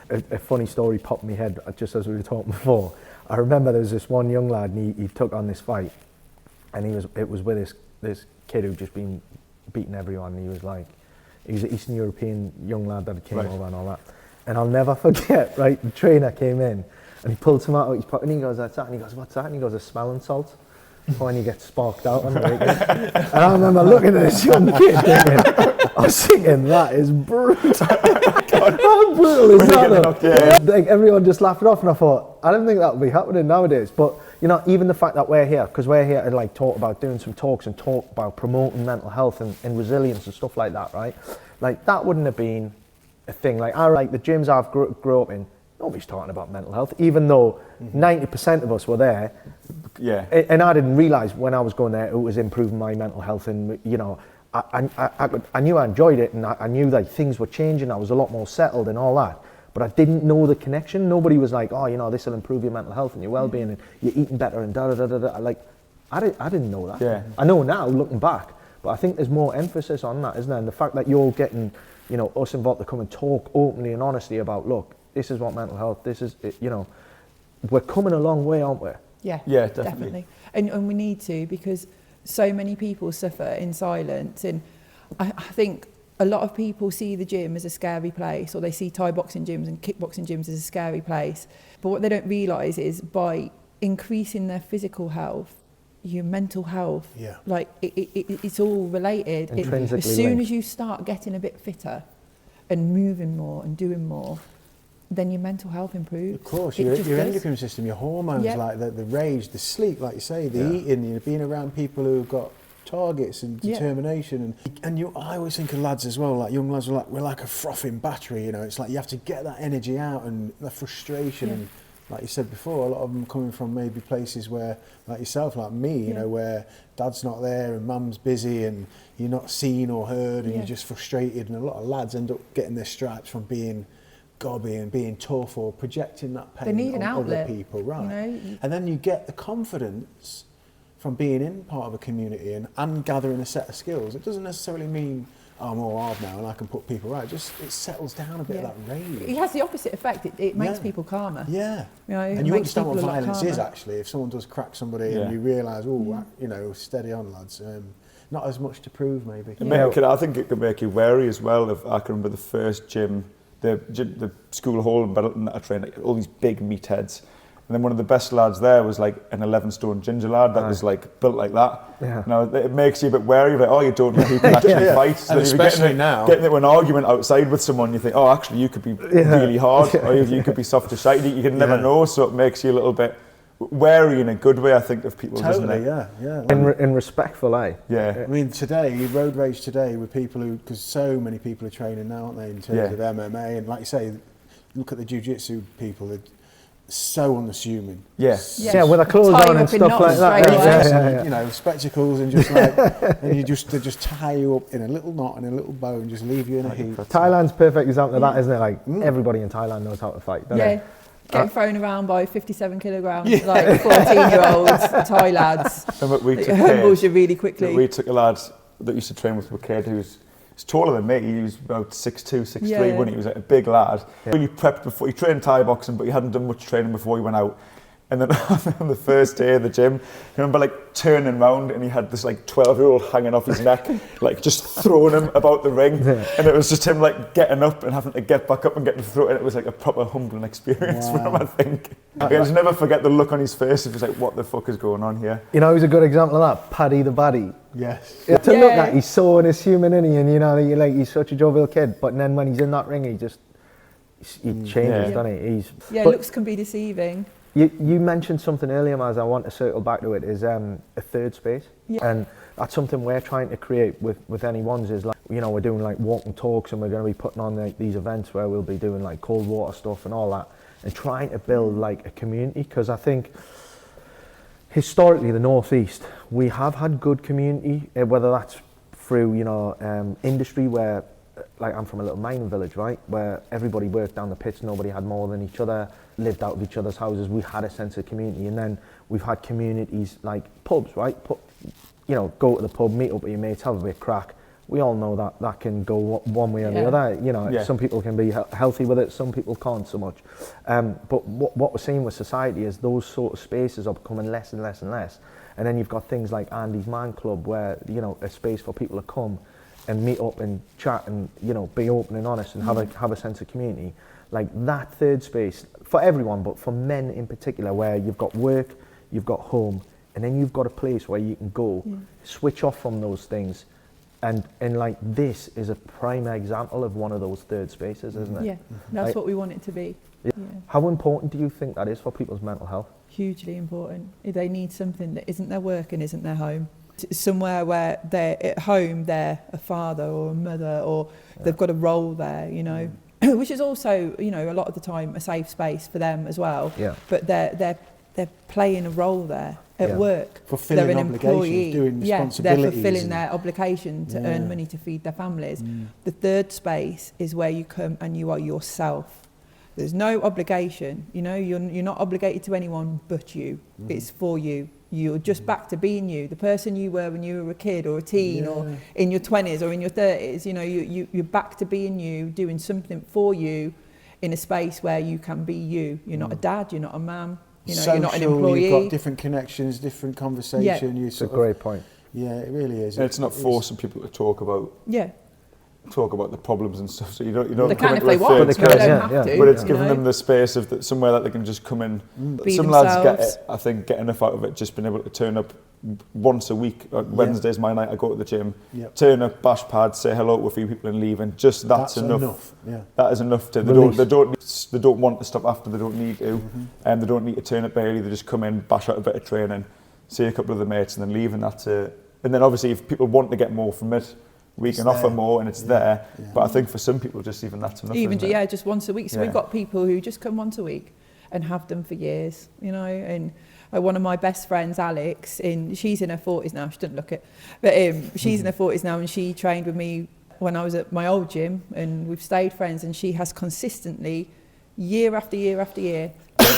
Speaker 1: A funny story popped in my head just as we were talking before. I remember there was this one young lad and he took on this fight, and it was with this kid who'd just been beating everyone. He was an Eastern European young lad that came over and all that. And I'll never forget, right, the trainer came in and he pulled some out of his pocket and he goes, "That's that." And he goes, "What's that?" And he goes, "A smelling salt." When you get sparked out on the weekend. And I remember looking at this young kid thinking, I was thinking, that is brutal. How brutal is that though? Like, everyone just laughed it off, and I thought, I don't think that would be happening nowadays. But you know, even the fact that we're here, because we're here to like talk about doing some talks and talk about promoting mental health and resilience and stuff like that, right? Like that wouldn't have been a thing. Like the gyms I've grew up in, nobody's talking about mental health, even though 90% of us were there.
Speaker 2: Yeah.
Speaker 1: And I didn't realise when I was going there it was improving my mental health, and you know, I knew I enjoyed it, and I knew like things were changing. I was a lot more settled and all that, but I didn't know the connection. Nobody was like, "Oh, you know, this will improve your mental health and your well-being, and you're eating better and da da da da." Like, I didn't know that.
Speaker 2: Yeah.
Speaker 1: I know now looking back, but I think there's more emphasis on that, isn't there? And the fact that you're getting, you know, us involved to come and talk openly and honestly about, look, this is what mental health. This is, you know, we're coming a long way, aren't we?
Speaker 3: Yeah,
Speaker 2: definitely.
Speaker 3: And we need to, because so many people suffer in silence. And I think a lot of people see the gym as a scary place, or they see Thai boxing gyms and kickboxing gyms as a scary place. But what they don't realise is by increasing their physical health, your mental health, like it's all related.
Speaker 1: Intrinsically
Speaker 3: as soon
Speaker 1: linked.
Speaker 3: as you start getting a bit fitter and moving more and doing more, then your mental health improves.
Speaker 4: Of course, your endocrine system, your hormones, like the rage, the sleep, like you say, the eating, you know, being around people who've got targets and determination, and I always think of lads as well, like young lads, we're like a frothing battery, you know. It's like you have to get that energy out and the frustration, and like you said before, a lot of them coming from maybe places where, like yourself, like me, you know, where dad's not there and mum's busy and you're not seen or heard, and you're just frustrated, and a lot of lads end up getting their stripes from being gobby and being tough or projecting that pain on other people, right? You know? And then you get the confidence from being in part of a community and gathering a set of skills. It doesn't necessarily mean, oh, I'm all hard now and I can put people right. Just it settles down a bit of that rage.
Speaker 3: It has the opposite effect. It makes people calmer.
Speaker 4: Yeah.
Speaker 3: You know,
Speaker 4: and you understand what violence is actually. If someone does crack somebody and you realise, you know, steady on, lads. Not as much to prove, maybe.
Speaker 2: I think it could make you wary as well. I can remember the first gym, the school hall in Middleton that I trained, like, all these big meatheads. And then one of the best lads there was like an 11-stone ginger lad that was like built like that. Yeah. Now it makes you a bit wary of it. Oh, you don't know who can actually fight. So
Speaker 4: and especially now,
Speaker 2: getting into an argument outside with someone, you think, oh, actually you could be really hard, or you could be soft or shy. You can never know. So it makes you a little bit wary in a good way, I think, of people.
Speaker 4: Totally,
Speaker 2: doesn't it?
Speaker 1: And respectful, eh?
Speaker 2: Yeah.
Speaker 4: I mean, today, road rage today with people who, because so many people are training now, aren't they, in terms of MMA, and like you say, look at the jiu-jitsu people, they're so unassuming.
Speaker 1: Yeah, with their clothes on and stuff like that.
Speaker 4: You know, spectacles and just like, and they just tie you up in a little knot and a little bow and just leave you in a heap.
Speaker 1: Thailand's perfect example of that, isn't it? Like everybody in Thailand knows how to fight, don't they?
Speaker 3: Getting thrown around by 57 kilograms, like 14-year-olds, Thai lads. It humbles you really quickly.
Speaker 2: We took a lad that used to train with a kid who's taller than me. He was about 6'2", 6'3", when he was like a big lad. Really prepped before. He trained Thai boxing, but he hadn't done much training before he went out. And then on the first day of the gym, I remember like turning round and he had this like 12-year-old hanging off his neck, like just throwing him about the ring. And it was just him like getting up and having to get back up and get to throw. And it was like a proper humbling experience for him, I think. I just never forget the look on his face. It was like, what the fuck is going on here?
Speaker 1: You know, he's a good example of that, Paddy the Baddie.
Speaker 4: Yes.
Speaker 1: To look at, he's so unassuming, isn't he? And you know, he's such a jovial kid. But then when he's in that ring, he just he changes, doesn't he?
Speaker 3: Looks can be deceiving.
Speaker 1: You mentioned something earlier, Maz, I want to circle back to it, is a third space.
Speaker 3: Yeah.
Speaker 1: And that's something we're trying to create with NE1s, is like, you know, we're doing like walking talks, and we're going to be putting on like these events where we'll be doing like cold water stuff and all that, and trying to build like a community, because I think historically the Northeast, we have had good community, whether that's through, you know, industry, where like I'm from a little mining village, right, where everybody worked down the pits, nobody had more than each other, lived out of each other's houses, we had a sense of community. And then we've had communities like pubs, right, you know, go to the pub, meet up with your mates, have a bit of crack. We all know that that can go one way or the other, you know. Some people can be healthy with it, some people can't so much. But what we're seeing with society is those sort of spaces are becoming less and less and less. And then you've got things like Andy's Man Club, where, you know, a space for people to come and meet up and chat and, you know, be open and honest and have a sense of community. Like that third space for everyone, but for men in particular, where you've got work, you've got home, and then you've got a place where you can go, switch off from those things. And like this is a prime example of one of those third spaces, isn't it?
Speaker 3: Yeah, that's what we want it to be.
Speaker 1: Yeah. How important do you think that is for people's mental health?
Speaker 3: Hugely important. They need something that isn't their work and isn't their home. Somewhere where they're at home, they're a father or a mother, or they've got a role there, you know, which is also, you know, a lot of the time a safe space for them as well. Yeah. But they're playing a role there at work.
Speaker 4: Fulfilling
Speaker 3: they're an
Speaker 4: obligations,
Speaker 3: employee.
Speaker 4: doing responsibilities.
Speaker 3: They're fulfilling their obligation to earn money to feed their families. The third space is where you come and you are yourself. There's no obligation, you know, you're not obligated to anyone but you. It's for you. You're just back to being you, the person you were when you were a kid or a teen or in your 20s or in your 30s. You know, you're back to being you, doing something for you in a space where you can be you. You're not a dad, you're not a mum, you know, you're not an employee.
Speaker 4: You've got different connections, different conversation.
Speaker 1: It's a great point.
Speaker 4: Yeah, it really is.
Speaker 2: And it's not forcing people to talk about the problems and stuff, so you don't
Speaker 3: they can if they want, but they don't have to.
Speaker 2: But it's giving them the space of somewhere that they can just come in. Some lads get it, I think, get enough out of it, just being able to turn up once a week. Wednesday's my night, I go to the gym, turn up, bash pads, say hello to a few people and leave, and just that's enough. That is enough to they don't want to stop after, they don't need to, and they don't need to turn up early. They just come in, bash out a bit of training, see a couple of the mates, and then leave, and that's it. And then obviously if people want to get more from it, we can offer more, and it's there. But I think for some people, just even that's enough.
Speaker 3: Even just once a week. So we've got people who just come once a week and have them for years, you know. And one of my best friends, Alex, she's in her 40s now. She doesn't look it, but she's in her 40s now, and she trained with me when I was at my old gym, and we've stayed friends. And she has consistently, year after year after year,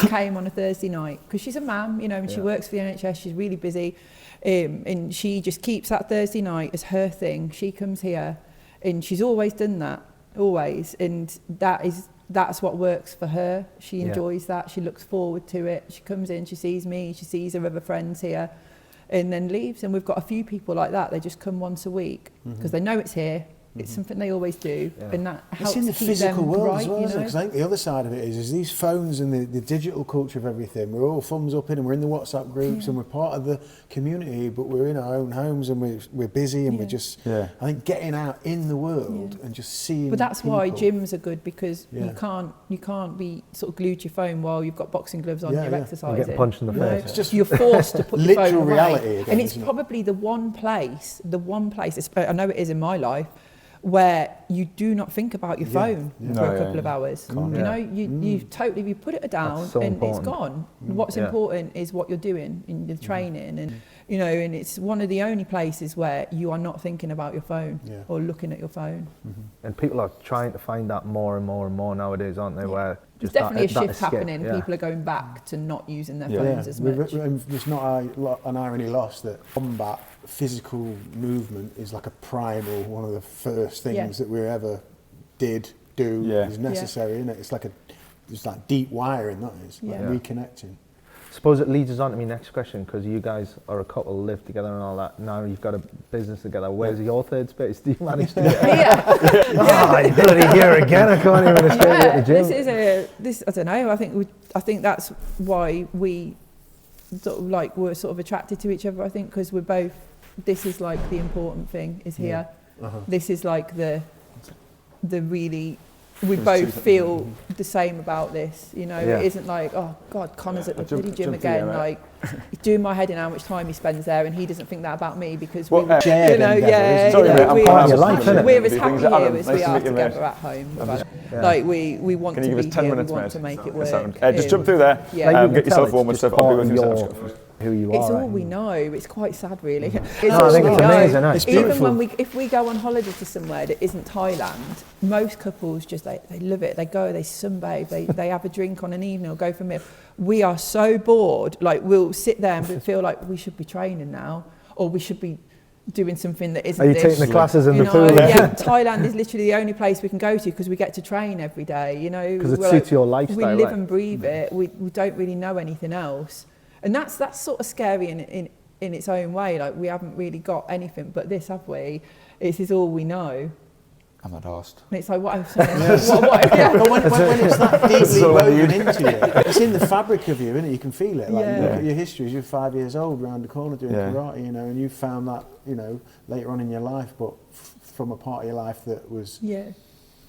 Speaker 3: came on a Thursday night, because she's a mum, you know, and she works for the NHS. She's really busy. And she just keeps that Thursday night as her thing. She comes here, and she's always done that, always, and that's what works for her. She enjoys that. She looks forward to it. She comes in, she sees me, she sees her other friends here, and then leaves. And we've got a few people like that. They just come once a week because they know it's here. It's something they always do, and that helps
Speaker 4: in the
Speaker 3: keep
Speaker 4: physical
Speaker 3: them
Speaker 4: world
Speaker 3: bright,
Speaker 4: as well,
Speaker 3: you know?
Speaker 4: because I think the other side of it is these phones and the digital culture of everything. We're all thumbs up in, and we're in the WhatsApp groups, and we're part of the community, but we're in our own homes, and we're busy, and we're just. I think getting out in the world and just seeing.
Speaker 3: But that's
Speaker 4: people.
Speaker 3: why gyms are good, because you can't be sort of glued to your phone while you've got boxing gloves on. You're exercising.
Speaker 1: You get punched in the face.
Speaker 3: It's just you're forced to put your phone away.
Speaker 4: Reality again,
Speaker 3: and it's probably the one place. I know it is in my life, where you do not think about your phone for a couple of hours. You know, you totally, you put it down and it's gone. What's important is what you're doing in the training, and you know, and it's one of the only places where you are not thinking about your phone or looking at your phone.
Speaker 1: And people are trying to find that more and more and more nowadays, aren't they? Where
Speaker 3: there's definitely a shift happening. People are going back to not using their phones as much.
Speaker 4: There's not an irony lost that combat physical movement is like a primal, one of the first things that we ever do is necessary, isn't it? It's like deep wiring, that is, like reconnecting.
Speaker 1: Suppose it leads us on to my next question, because you guys are a couple, live together and all that. Now you've got a business together. Where's your third space? Do you manage to get you're bloody here again. I can't even escape at the gym.
Speaker 3: I don't know. I think that's why we sort of like were sort of attracted to each other. I think because we're both. This is like the important thing is here. This is like the really. We both feel the same about this, you know.
Speaker 1: Yeah.
Speaker 3: It isn't like, oh God, Connor's at the bloody gym
Speaker 2: jump
Speaker 3: again,
Speaker 2: in, right?
Speaker 3: like he's doing my head in how much time he spends there, and he doesn't think that about me because
Speaker 2: Well,
Speaker 3: we,
Speaker 4: shared
Speaker 3: you know,
Speaker 4: endeavour,
Speaker 3: yeah,
Speaker 4: isn't it?
Speaker 3: you know,
Speaker 2: Sorry, mate, I'm
Speaker 1: part of your life, innit?
Speaker 3: we're as
Speaker 2: Do
Speaker 3: happy
Speaker 2: things
Speaker 3: here
Speaker 2: Adam,
Speaker 3: as
Speaker 2: nice
Speaker 3: we
Speaker 2: to
Speaker 3: are
Speaker 2: meet you, mate.
Speaker 3: together at home.
Speaker 1: Yeah.
Speaker 3: Like we want
Speaker 2: Can
Speaker 3: to
Speaker 2: you
Speaker 3: be
Speaker 2: give us 10
Speaker 3: here,
Speaker 2: minutes,
Speaker 3: we want
Speaker 2: mate?
Speaker 3: to make it
Speaker 2: Yes,
Speaker 3: work.
Speaker 2: just jump through there.
Speaker 3: Yeah.
Speaker 1: Like you can
Speaker 2: Get yourself
Speaker 1: tell,
Speaker 2: warm and
Speaker 1: it's
Speaker 2: stuff.
Speaker 1: just
Speaker 2: I'll be
Speaker 1: part
Speaker 2: with
Speaker 1: of
Speaker 2: you.
Speaker 1: your, who you are.
Speaker 3: It's all
Speaker 1: right?
Speaker 3: we know. It's quite sad, really.
Speaker 1: No, I think it's amazing, isn't it?
Speaker 3: Even
Speaker 4: beautiful.
Speaker 3: when if we go on holiday to somewhere that isn't Thailand, most couples just they love it. They go, they sunbathe, they have a drink on an evening or go for a meal. We are so bored. Like we'll sit there and feel like we should be training now, or we should be doing something that isn't.
Speaker 1: Are you
Speaker 3: this.
Speaker 1: taking the classes in
Speaker 3: You
Speaker 1: the
Speaker 3: know,
Speaker 1: pool?
Speaker 3: yeah, Thailand is literally the only place we can go to because we get to train every day. You know,
Speaker 1: Because it
Speaker 3: we're
Speaker 1: suits your lifestyle.
Speaker 3: we live
Speaker 1: right?
Speaker 3: and breathe it. We don't really know anything else, and that's sort of scary in its own way. Like we haven't really got anything but this, have we? This is all we know.
Speaker 2: I'm not asked.
Speaker 3: And it's like what yeah.
Speaker 4: But when it's that deeply
Speaker 2: all I
Speaker 4: woven
Speaker 2: need.
Speaker 4: into you, it's in the fabric of you, isn't it? You can feel it. Like you look
Speaker 3: Yeah.
Speaker 4: at your history, as you're 5 years old, round the corner doing
Speaker 2: Yeah.
Speaker 4: karate, you know, and you found that, you know, later on in your life, but from a part of your life that was
Speaker 3: Yeah,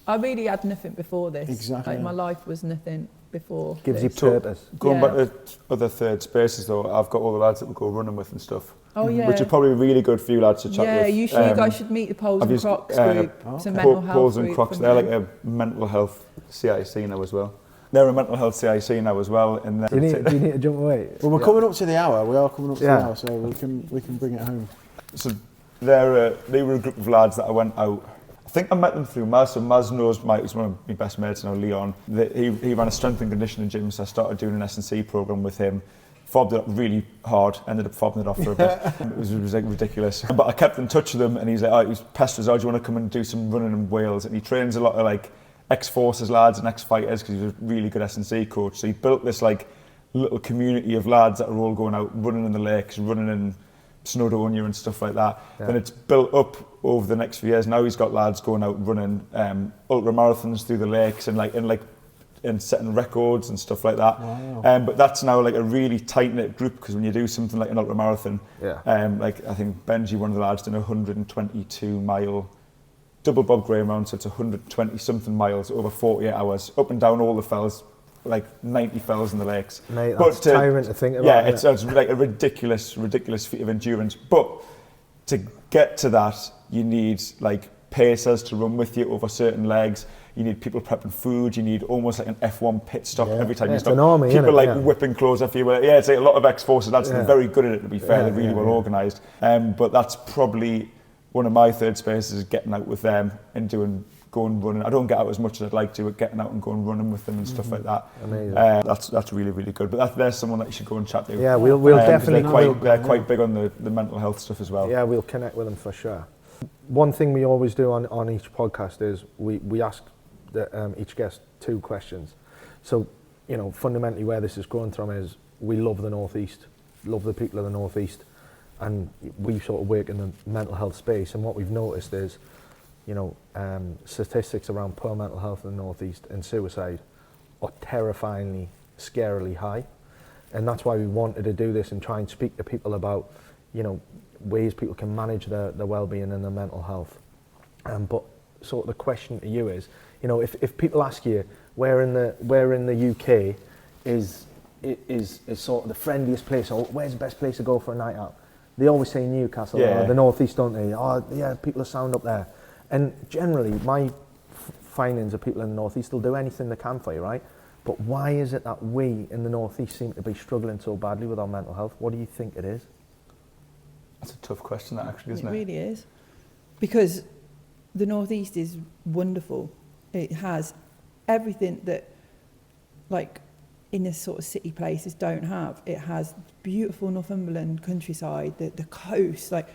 Speaker 3: I really had nothing before this.
Speaker 4: Exactly,
Speaker 3: Like
Speaker 4: yeah.
Speaker 3: my life was nothing before.
Speaker 1: Gives you
Speaker 3: this.
Speaker 1: purpose.
Speaker 2: Going
Speaker 3: Yeah.
Speaker 2: back to other third spaces though, I've got all the lads that we go running with and stuff.
Speaker 3: Oh yeah.
Speaker 2: Which is probably really good for you lads to chat
Speaker 3: Yeah,
Speaker 2: with.
Speaker 3: you guys should meet the Poles
Speaker 2: I've
Speaker 3: and
Speaker 2: used,
Speaker 3: Crocs
Speaker 2: uh,
Speaker 3: group. It's a
Speaker 4: okay.
Speaker 3: mental health
Speaker 2: Poles and
Speaker 3: group
Speaker 2: Crocs,
Speaker 3: from
Speaker 2: they're
Speaker 3: there.
Speaker 2: like a mental health CIC now as well. They're a mental health CIC now as well. And
Speaker 1: Do you need to jump away?
Speaker 4: well, we're coming up to the hour. We are coming up to
Speaker 1: Yeah.
Speaker 4: the hour, so we can bring it home.
Speaker 2: So they were a group of lads that I went out. I think I met them through Maz. So Maz knows he's one of my best mates now, Leon. He ran a strength and conditioning gym, so I started doing an S&C program with him. Fobbed it up really hard, ended up fobbing it off for a bit. It was like ridiculous. But I kept in touch with him, and he's like, he was pestered, do you want to come and do some running in Wales? And he trains a lot of like ex-forces lads and ex-fighters because he's a really good S&C coach. So he built this like little community of lads that are all going out running in the lakes, running in Snowdonia and stuff like that.
Speaker 1: Yeah.
Speaker 2: Then it's built up over the next few years. Now he's got lads going out running ultra marathons through the lakes and setting records and stuff like that.
Speaker 4: Wow.
Speaker 2: But that's now like a really tight-knit group because when you do something like an ultra marathon,
Speaker 1: Yeah.
Speaker 2: like I think Benji, one of the lads, done a 122-mile double Bob Graham round, so it's 120 something miles over 48 hours, up and down all the fells, like 90 fells in the lakes.
Speaker 1: Mate, that's tiring to think about.
Speaker 2: Yeah,
Speaker 1: isn't
Speaker 2: it's like a ridiculous feat of endurance. But to get to that, you need like pacers to run with you over certain legs. You need people prepping food. You need almost like an F1 pit stop every time
Speaker 1: Yeah,
Speaker 2: you
Speaker 1: it's
Speaker 2: stop.
Speaker 1: an army,
Speaker 2: People
Speaker 1: innit?
Speaker 2: like
Speaker 1: Yeah.
Speaker 2: whipping clothes off you. Yeah, it's like a lot of ex-forces lads.
Speaker 1: Yeah.
Speaker 2: They're very good at it, to be fair.
Speaker 1: Yeah,
Speaker 2: They're really
Speaker 1: yeah,
Speaker 2: well
Speaker 1: yeah.
Speaker 2: organised. But that's probably one of my third spaces, is getting out with them and going running. I don't get out as much as I'd like to, but getting out and going running with them and stuff like that.
Speaker 1: Amazing.
Speaker 2: That's really, really good. But there's someone that you should go and chat to.
Speaker 1: Yeah, we'll
Speaker 2: 'Cause
Speaker 1: definitely.
Speaker 2: they're quite big on the mental health stuff as well.
Speaker 1: Yeah, we'll connect with them for sure. One thing we always do on each podcast is we ask each guest 2 questions. So, you know, fundamentally where this is growing from is we love the Northeast, love the people of the Northeast, and we sort of work in the mental health space. And what we've noticed is, you know, statistics around poor mental health in the Northeast and suicide are terrifyingly, scarily high. And that's why we wanted to do this and try and speak to people about, you know, ways people can manage their well-being and their mental health. But sort of the question to you is, you know, if people ask you where in the UK is sort of the friendliest place, or where's the best place to go for a night out, they always say Newcastle or the Northeast, don't they? Oh yeah, people are sound up there. And generally my findings of people in the Northeast will do anything they can for you, right? But why is it that we in the Northeast seem to be struggling so badly with our mental health? What do you think it is?
Speaker 2: That's a tough question, that actually, isn't it?
Speaker 3: It really is. Because the Northeast is wonderful. It has everything that, like, inner sort of city places don't have. It has beautiful Northumberland countryside, the coast. Like,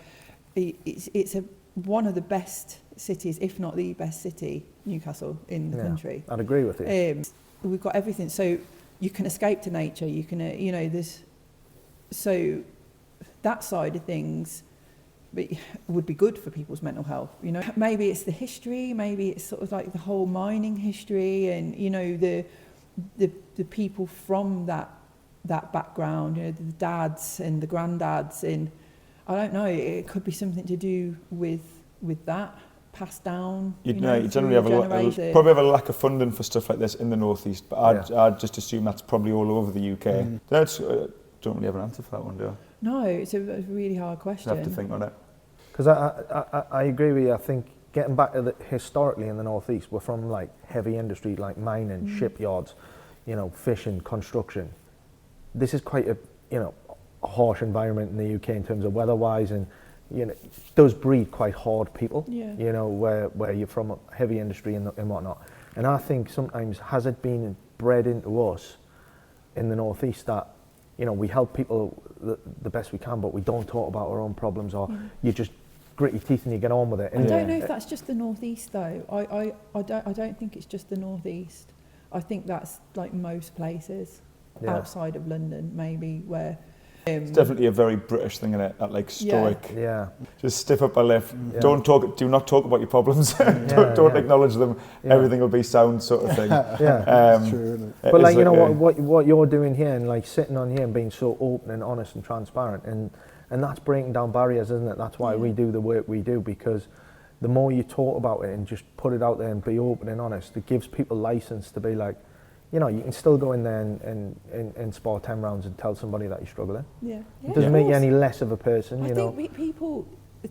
Speaker 3: it's one of the best cities, if not the best city, Newcastle, in the country.
Speaker 1: I'd agree with you.
Speaker 3: We've got everything, so you can escape to nature. You can, you know, there's so that side of things would be good for people's mental health. You know, maybe it's the history, maybe it's sort of like the whole mining history, and you know the people from that background. You know, the dads and the granddads, and I don't know. It could be something to do with that. passed down.
Speaker 2: You
Speaker 3: through
Speaker 2: generally have
Speaker 3: generations.
Speaker 2: probably have a lack of funding for stuff like this in the northeast, but I'd just assume that's probably all over the UK. That's don't really have an answer for that one, do I?
Speaker 3: No, it's a really hard question.
Speaker 2: I have to think on it.
Speaker 1: Because I agree with you. I think getting back to historically in the northeast, we're from like heavy industry like mining, shipyards, fishing, construction. This is quite a a harsh environment in the UK in terms of weather-wise, and it does breed quite hard people. Where you're from heavy industry and whatnot. And I think sometimes has it been bred into us in the northeast that we help people the best we can, but we don't talk about our own problems, or you just grit your teeth and you get on with it.
Speaker 3: I don't know if that's just the northeast though. I don't think it's just the northeast. I think that's like most places outside of London, maybe, where
Speaker 2: it's definitely a very British thing, isn't it? That like stoic.
Speaker 1: Yeah.
Speaker 2: Just stiff upper lip. Yeah. Do not talk about your problems. don't acknowledge them. Yeah. Everything will be sound, sort of thing.
Speaker 4: It's true, isn't it?
Speaker 1: But like what you're doing here, and like sitting on here and being so open and honest and transparent, and that's breaking down barriers, isn't it? That's why we do the work we do, because the more you talk about it and just put it out there and be open and honest, it gives people license to be like, you can still go in there and spar 10 rounds and tell somebody that you're struggling.
Speaker 3: Yeah.
Speaker 1: It doesn't make you any less of a person,
Speaker 3: I think people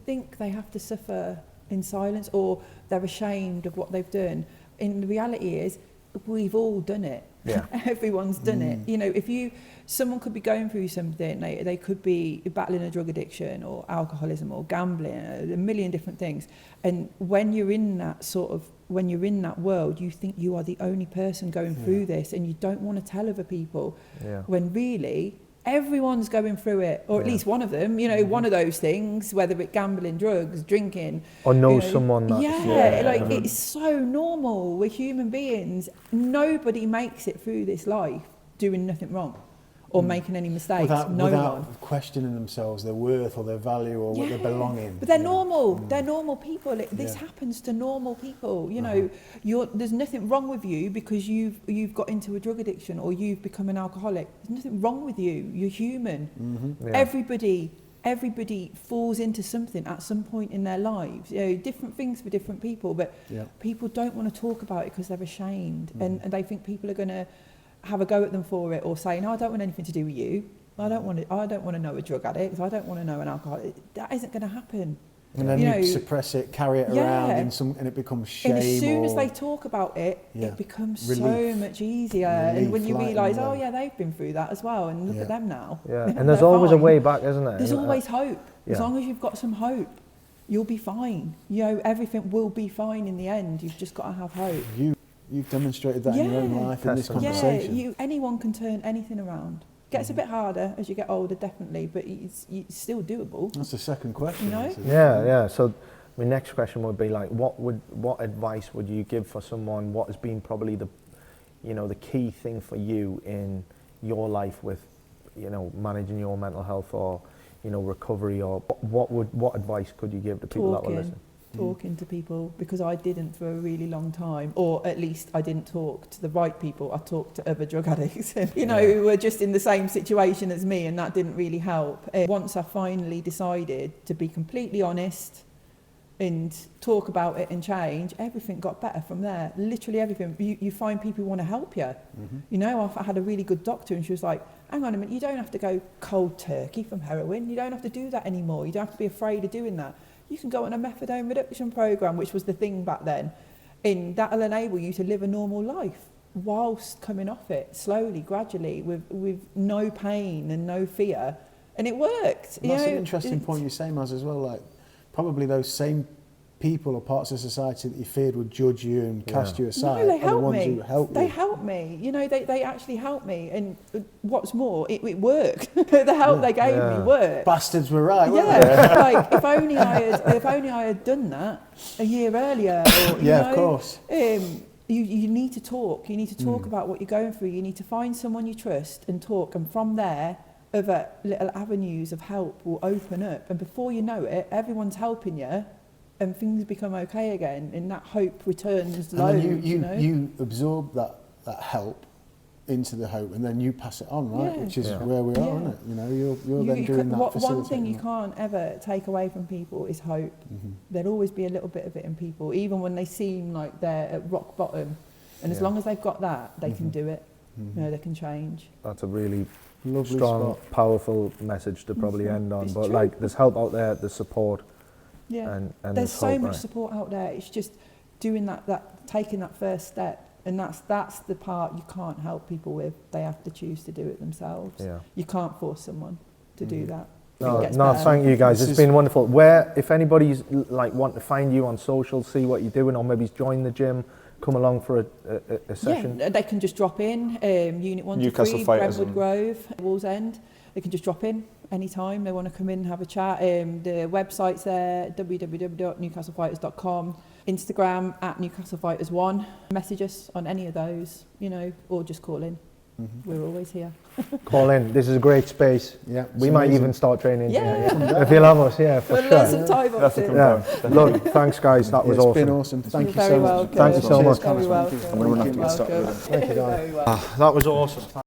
Speaker 3: think they have to suffer in silence, or they're ashamed of what they've done. And the reality is, we've all done it.
Speaker 1: Yeah.
Speaker 3: Everyone's done it. Someone could be going through something, they could be battling a drug addiction or alcoholism or gambling, a million different things. And when you're in that world, you think you are the only person going through this, and you don't want to tell other people. Yeah. When really, everyone's going through it, or at least one of them, one of those things, whether it's gambling, drugs, drinking.
Speaker 1: Or someone that...
Speaker 3: It's so normal. We're human beings. Nobody makes it through this life doing nothing wrong or making any mistakes.
Speaker 4: Without questioning themselves, their worth or their value or what they belong in.
Speaker 3: But they're normal. They're normal people. This happens to normal people. There's nothing wrong with you because you've got into a drug addiction or you've become an alcoholic. There's nothing wrong with you. You're human. Mm-hmm. Yeah. Everybody falls into something at some point in their lives. Different things for different people, but people don't want to talk about it because they're ashamed, and they think people are going to have a go at them for it, or say, no, I don't want anything to do with you. I don't want to know a drug addict. I don't want to know an alcoholic. That isn't going to happen.
Speaker 4: And then you suppress it, carry it around, and it becomes shame.
Speaker 3: And as soon as they talk about it, it becomes so much easier. And when you realise, they've been through that as well, and look at them now.
Speaker 1: Yeah, and there's always a way back, isn't there?
Speaker 3: There's always hope. As long as you've got some hope, you'll be fine. Everything will be fine in the end. You've just got to have hope.
Speaker 4: You've demonstrated that in your own life in this conversation.
Speaker 3: Yeah, anyone can turn anything around. Gets a bit harder as you get older, definitely, but it's still doable.
Speaker 4: That's the second question.
Speaker 1: Yeah. So my next question would be like, what advice would you give for someone? What has been probably the key thing for you in your life with, managing your mental health or, recovery, or what advice could you give to people that will listen?
Speaker 3: Talking to people, because I didn't for a really long time, or at least I didn't talk to the right people. I talked to other drug addicts, who were just in the same situation as me, and that didn't really help. Once I finally decided to be completely honest and talk about it and change, everything got better from there. Literally everything. You find people who want to help you. Mm-hmm. I had a really good doctor, and she was like, hang on a minute, you don't have to go cold turkey from heroin. You don't have to do that anymore. You don't have to be afraid of doing that. You can go on a methadone reduction program, which was the thing back then, and that'll enable you to live a normal life whilst coming off it slowly, gradually, with no pain and no fear, and it worked.
Speaker 4: That's an interesting point you say, Maz, as well. Like, probably those same people or parts of society that you feared would judge you and cast you aside.
Speaker 3: No, they helped me.
Speaker 4: Who helped
Speaker 3: they helped me. They actually helped me, and what's more, it worked. The help they gave me worked.
Speaker 4: Bastards were right, weren't they?
Speaker 3: Like if only I had done that a year earlier. Or,
Speaker 4: of course.
Speaker 3: You need to talk. You need to talk about what you're going through. You need to find someone you trust and talk, and from there, other little avenues of help will open up, and before you know it, everyone's helping you. And things become okay again, and that hope returns loads.
Speaker 4: And then you absorb that help, into the hope, and then you pass it on, right?
Speaker 3: Yeah.
Speaker 4: Which is
Speaker 1: Yeah.
Speaker 4: where we are,
Speaker 3: Yeah.
Speaker 4: isn't it? You know, you're then doing that.
Speaker 3: One thing you
Speaker 4: facilitating
Speaker 3: can't ever take away from people is hope.
Speaker 4: that.
Speaker 3: There'll always be a little bit of it in people, even when they seem like they're at rock bottom. And as
Speaker 1: Yeah.
Speaker 3: long as they've got that, they can do it.
Speaker 4: Mhm.
Speaker 3: You know, they can change.
Speaker 1: That's a really
Speaker 4: Lovely
Speaker 1: strong,
Speaker 4: spot.
Speaker 1: powerful message to probably end on.
Speaker 3: It's
Speaker 1: But
Speaker 3: true.
Speaker 1: like, there's help out there, there's support,
Speaker 3: Yeah.
Speaker 1: and
Speaker 3: There's
Speaker 1: there's
Speaker 3: so
Speaker 1: hope,
Speaker 3: much
Speaker 1: right?
Speaker 3: support out there. It's just doing that taking that first step. And that's the part you can't help people with. They have to choose to do it themselves.
Speaker 1: Yeah.
Speaker 3: You can't force someone to do that. It
Speaker 1: No,
Speaker 3: gets
Speaker 1: no,
Speaker 3: better.
Speaker 1: thank you guys.
Speaker 4: This
Speaker 1: It's
Speaker 4: is-
Speaker 1: been wonderful. Where, if anybody's like want to find you on social, see what you're doing, or maybe join the gym, come along for a session.
Speaker 3: Yeah, they can just drop in. Unit 1 to
Speaker 2: Newcastle
Speaker 3: 3,
Speaker 2: Fighters
Speaker 3: Brentwood
Speaker 2: Gym.
Speaker 3: Grove, Walls End. They can just drop in anytime they want to come in and have a chat. The website's there, www.newcastlefighters.com. Instagram @NewcastleFighters1. Message us on any of those, you know, or just call in. We're always here.
Speaker 1: Call in. This is a great space.
Speaker 4: Yeah,
Speaker 1: We
Speaker 4: it's
Speaker 1: might
Speaker 4: amazing.
Speaker 1: even start training.
Speaker 3: Yeah.
Speaker 1: here. If you'll have us, yeah, for
Speaker 3: We'll learn
Speaker 1: sure.
Speaker 3: some Thai
Speaker 2: Have to
Speaker 3: boxing.
Speaker 2: come
Speaker 1: Yeah.
Speaker 2: down.
Speaker 1: Look, thanks guys. That was
Speaker 4: It's
Speaker 1: awesome.
Speaker 4: been awesome. Thank
Speaker 3: You're
Speaker 4: you
Speaker 3: very
Speaker 4: so much.
Speaker 3: welcome.
Speaker 1: Thank you so much.
Speaker 3: Very welcome.
Speaker 2: I'm gonna run up to get
Speaker 3: Welcome.
Speaker 2: started.
Speaker 1: Thank you,
Speaker 3: Very welcome.
Speaker 1: That was awesome.